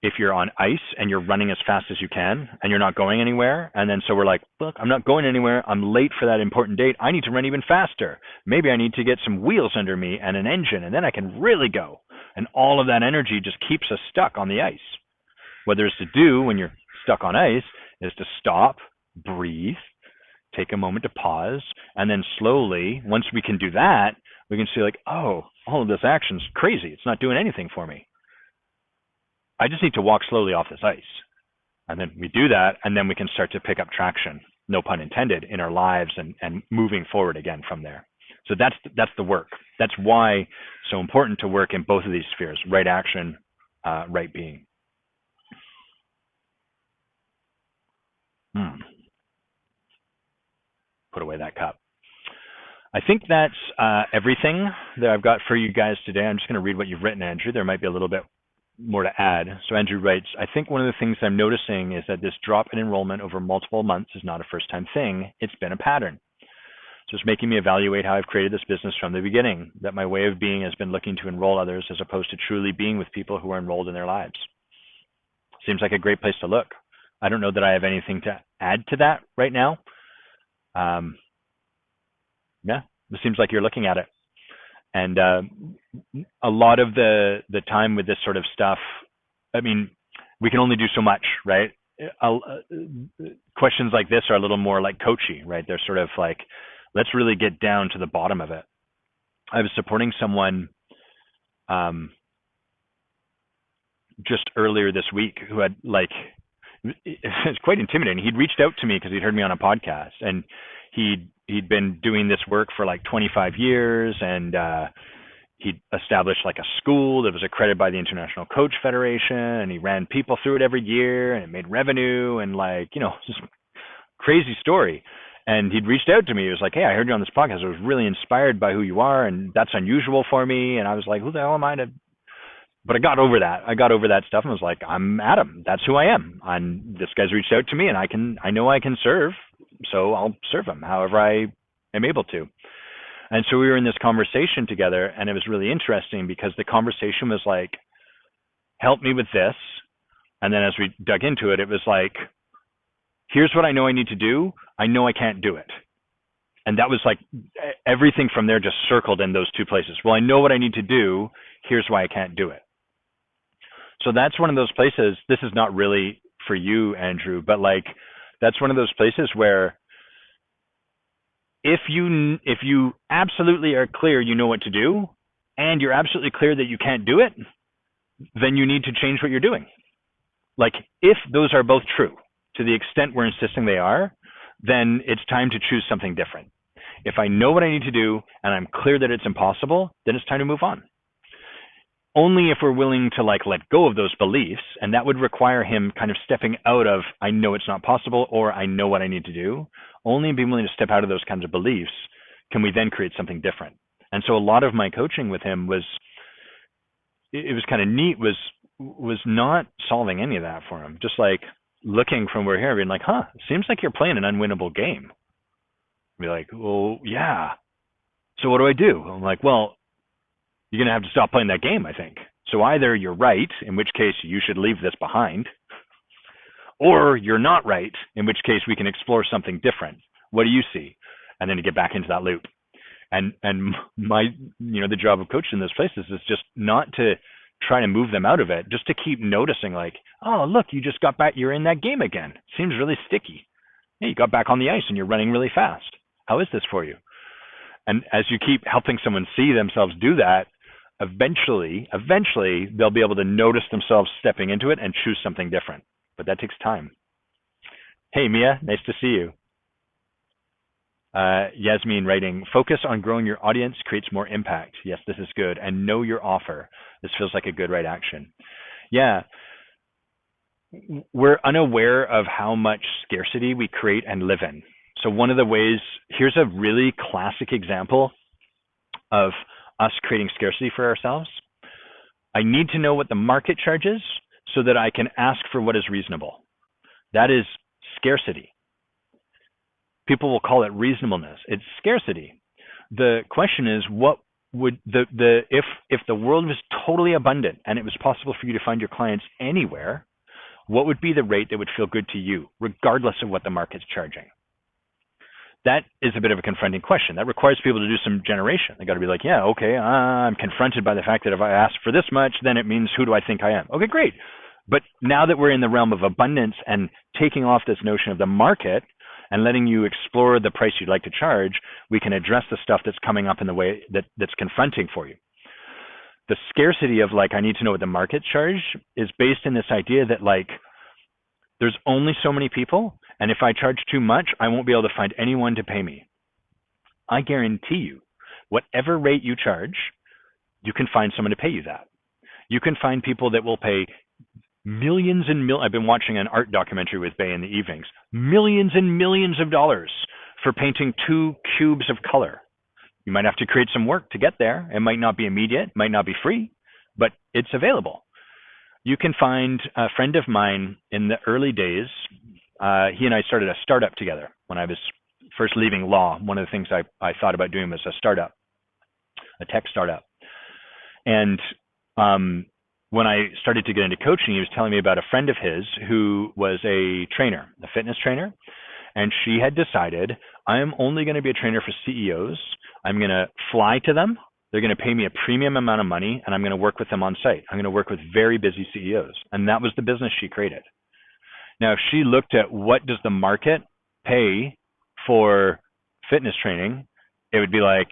if you're on ice and you're running as fast as you can and you're not going anywhere. And then so we're like, look, I'm not going anywhere. I'm late for that important date. I need to run even faster. Maybe I need to get some wheels under me and an engine, and then I can really go. And all of that energy just keeps us stuck on the ice. What there's to do when you're stuck on ice is to stop, breathe, take a moment to pause, and then slowly, once we can do that, we can see like, oh, all of this action's crazy. It's not doing anything for me. I just need to walk slowly off this ice. And then we do that, and then we can start to pick up traction, no pun intended, in our lives and moving forward again from there. So that's the work. That's why it's so important to work in both of these spheres, right action, right being. Put away that cup. I think that's everything that I've got for you guys today. I'm just going to read what you've written, Andrew. There might be a little bit more to add. So Andrew writes, I think one of the things I'm noticing is that this drop in enrollment over multiple months is not a first-time thing. It's been a pattern. So it's making me evaluate how I've created this business from the beginning, that my way of being has been looking to enroll others as opposed to truly being with people who are enrolled in their lives. Seems like a great place to look. I don't know that I have anything to add to that right now. Yeah, it seems like you're looking at it. And a lot of the time with this sort of stuff, I mean, we can only do so much, right? Questions like this are a little more like coachy, right? They're sort of like, let's really get down to the bottom of it. I was supporting someone just earlier this week who had like, it's quite intimidating. He'd reached out to me because he'd heard me on a podcast, and he'd been doing this work for like 25 years, and he'd established like a school that was accredited by the International Coach Federation, and he ran people through it every year, and it made revenue, and like, you know, just crazy story. And he'd reached out to me. He was like, hey, I heard you on this podcast. I was really inspired by who you are, and that's unusual for me. And I was like, who the hell am I to? But I got over that. I got over that stuff and was like, I'm Adam. That's who I am. And this guy's reached out to me, and I know I can serve, so I'll serve him however I am able to. And so we were in this conversation together, and it was really interesting because the conversation was like, help me with this. And then as we dug into it, it was like, here's what I know I need to do. I know I can't do it. And that was like everything from there just circled in those two places. Well, I know what I need to do. Here's why I can't do it. So that's one of those places. This is not really for you, Andrew, but like that's one of those places where if you absolutely are clear you know what to do and you're absolutely clear that you can't do it, then you need to change what you're doing. Like if those are both true, to the extent we're insisting they are, then it's time to choose something different. If I know what I need to do and I'm clear that it's impossible, then it's time to move on. Only if we're willing to like let go of those beliefs, and that would require him kind of stepping out of I know it's not possible or I know what I need to do. Only being willing to step out of those kinds of beliefs can we then create something different. And so a lot of my coaching with him was, it was kind of neat, was not solving any of that for him. Just like looking from where here, being like, seems like you're playing an unwinnable game. Be like, well, yeah. So what do I do? I'm like, well, you're going to have to stop playing that game, I think. So either you're right, in which case you should leave this behind, or you're not right, in which case we can explore something different. What do you see? And then to get back into that loop. And my, the job of coaching in those places is just not to try to move them out of it, just to keep noticing like, oh, look, you just got back, you're in that game again. Seems really sticky. Hey, you got back on the ice and you're running really fast. How is this for you? And as you keep helping someone see themselves do that, eventually they'll be able to notice themselves stepping into it and choose something different. But that takes time. Hey, Mia, nice to see you. Yasmin writing, focus on growing your audience creates more impact. Yes, this is good. And know your offer. This feels like a good right action. Yeah. We're unaware of how much scarcity we create and live in. So one of the ways, here's a really classic example of us creating scarcity for ourselves. I need to know what the market charges so that I can ask for what is reasonable. That is scarcity. People will call it reasonableness. It's scarcity. The question is, what would if the world was totally abundant and it was possible for you to find your clients anywhere, what would be the rate that would feel good to you, regardless of what the market's charging? That is a bit of a confronting question. That requires people to do some generation. They got to be like, yeah, okay, I'm confronted by the fact that if I ask for this much, then it means who do I think I am? Okay, great. But now that we're in the realm of abundance and taking off this notion of the market and letting you explore the price you'd like to charge, we can address the stuff that's coming up in the way that's confronting for you. The scarcity of like, I need to know what the market charge is based in this idea that like, there's only so many people, and if I charge too much, I won't be able to find anyone to pay me. I guarantee you, whatever rate you charge, you can find someone to pay you that. You can find people that will pay millions and I've been watching an art documentary with Bay in the evenings, millions and millions of dollars for painting 2 cubes of color. You might have to create some work to get there. It might not be immediate, might not be free, but it's available. You can find a friend of mine in the early days. He and I started a startup together when I was first leaving law. One of the things I thought about doing was a startup, a tech startup. And when I started to get into coaching, he was telling me about a friend of his who was a trainer, a fitness trainer. And she had decided, I'm only going to be a trainer for CEOs. I'm going to fly to them. They're going to pay me a premium amount of money, and I'm going to work with them on site. I'm going to work with very busy CEOs. And that was the business she created. Now, if she looked at what does the market pay for fitness training, it would be like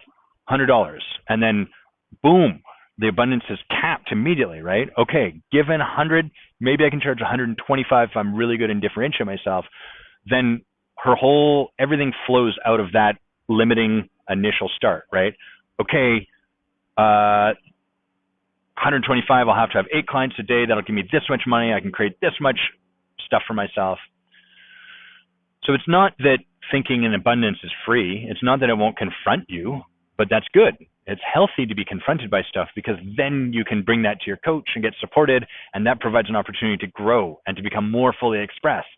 $100. And then, boom, the abundance is capped immediately, right? Okay, given 100, maybe I can charge 125 if I'm really good and differentiate myself. Then everything flows out of that limiting initial start, right? Okay, 125, I'll have to have 8 clients a day. That'll give me this much money. I can create this much stuff for myself. So it's not that thinking in abundance is free. It's not that it won't confront you, but that's good. It's healthy to be confronted by stuff because then you can bring that to your coach and get supported, and that provides an opportunity to grow and to become more fully expressed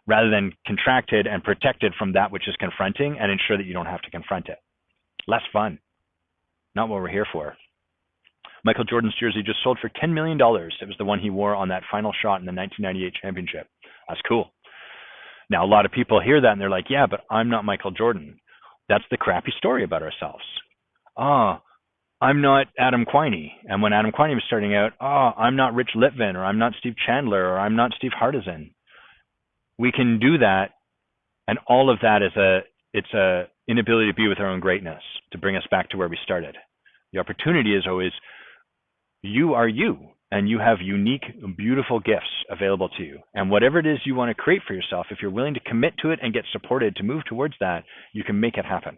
rather than contracted and protected from that which is confronting and ensure that you don't have to confront it. Less fun. Not what we're here for. Michael Jordan's jersey just sold for $10 million. It was the one he wore on that final shot in the 1998 championship. That's cool. Now, a lot of people hear that and they're like, yeah, but I'm not Michael Jordan. That's the crappy story about ourselves. I'm not Adam Quiney. And when Adam Quiney was starting out, I'm not Rich Litvin, or I'm not Steve Chandler, or I'm not Steve Hardison. We can do that, and all of that it's a inability to be with our own greatness, to bring us back to where we started. The opportunity is always, you are you, and you have unique, beautiful gifts available to you. And whatever it is you want to create for yourself, if you're willing to commit to it and get supported to move towards that, you can make it happen.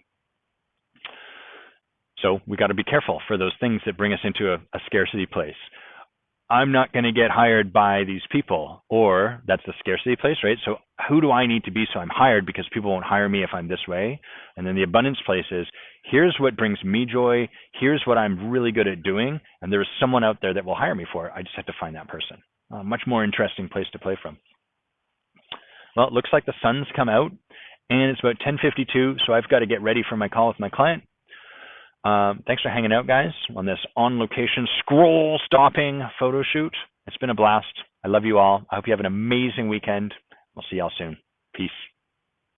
So we got to be careful for those things that bring us into a scarcity place. I'm not going to get hired by these people, or that's the scarcity place, right? So who do I need to be so I'm hired, because people won't hire me if I'm this way? And then the abundance place is, here's what brings me joy. Here's what I'm really good at doing. And there's someone out there that will hire me for it. I just have to find that person. A much more interesting place to play from. Well, it looks like the sun's come out and it's about 10:52. So I've got to get ready for my call with my client. Thanks for hanging out, guys, on this on-location scroll-stopping photo shoot. It's been a blast. I love you all. I hope you have an amazing weekend. We'll see y'all soon. Peace.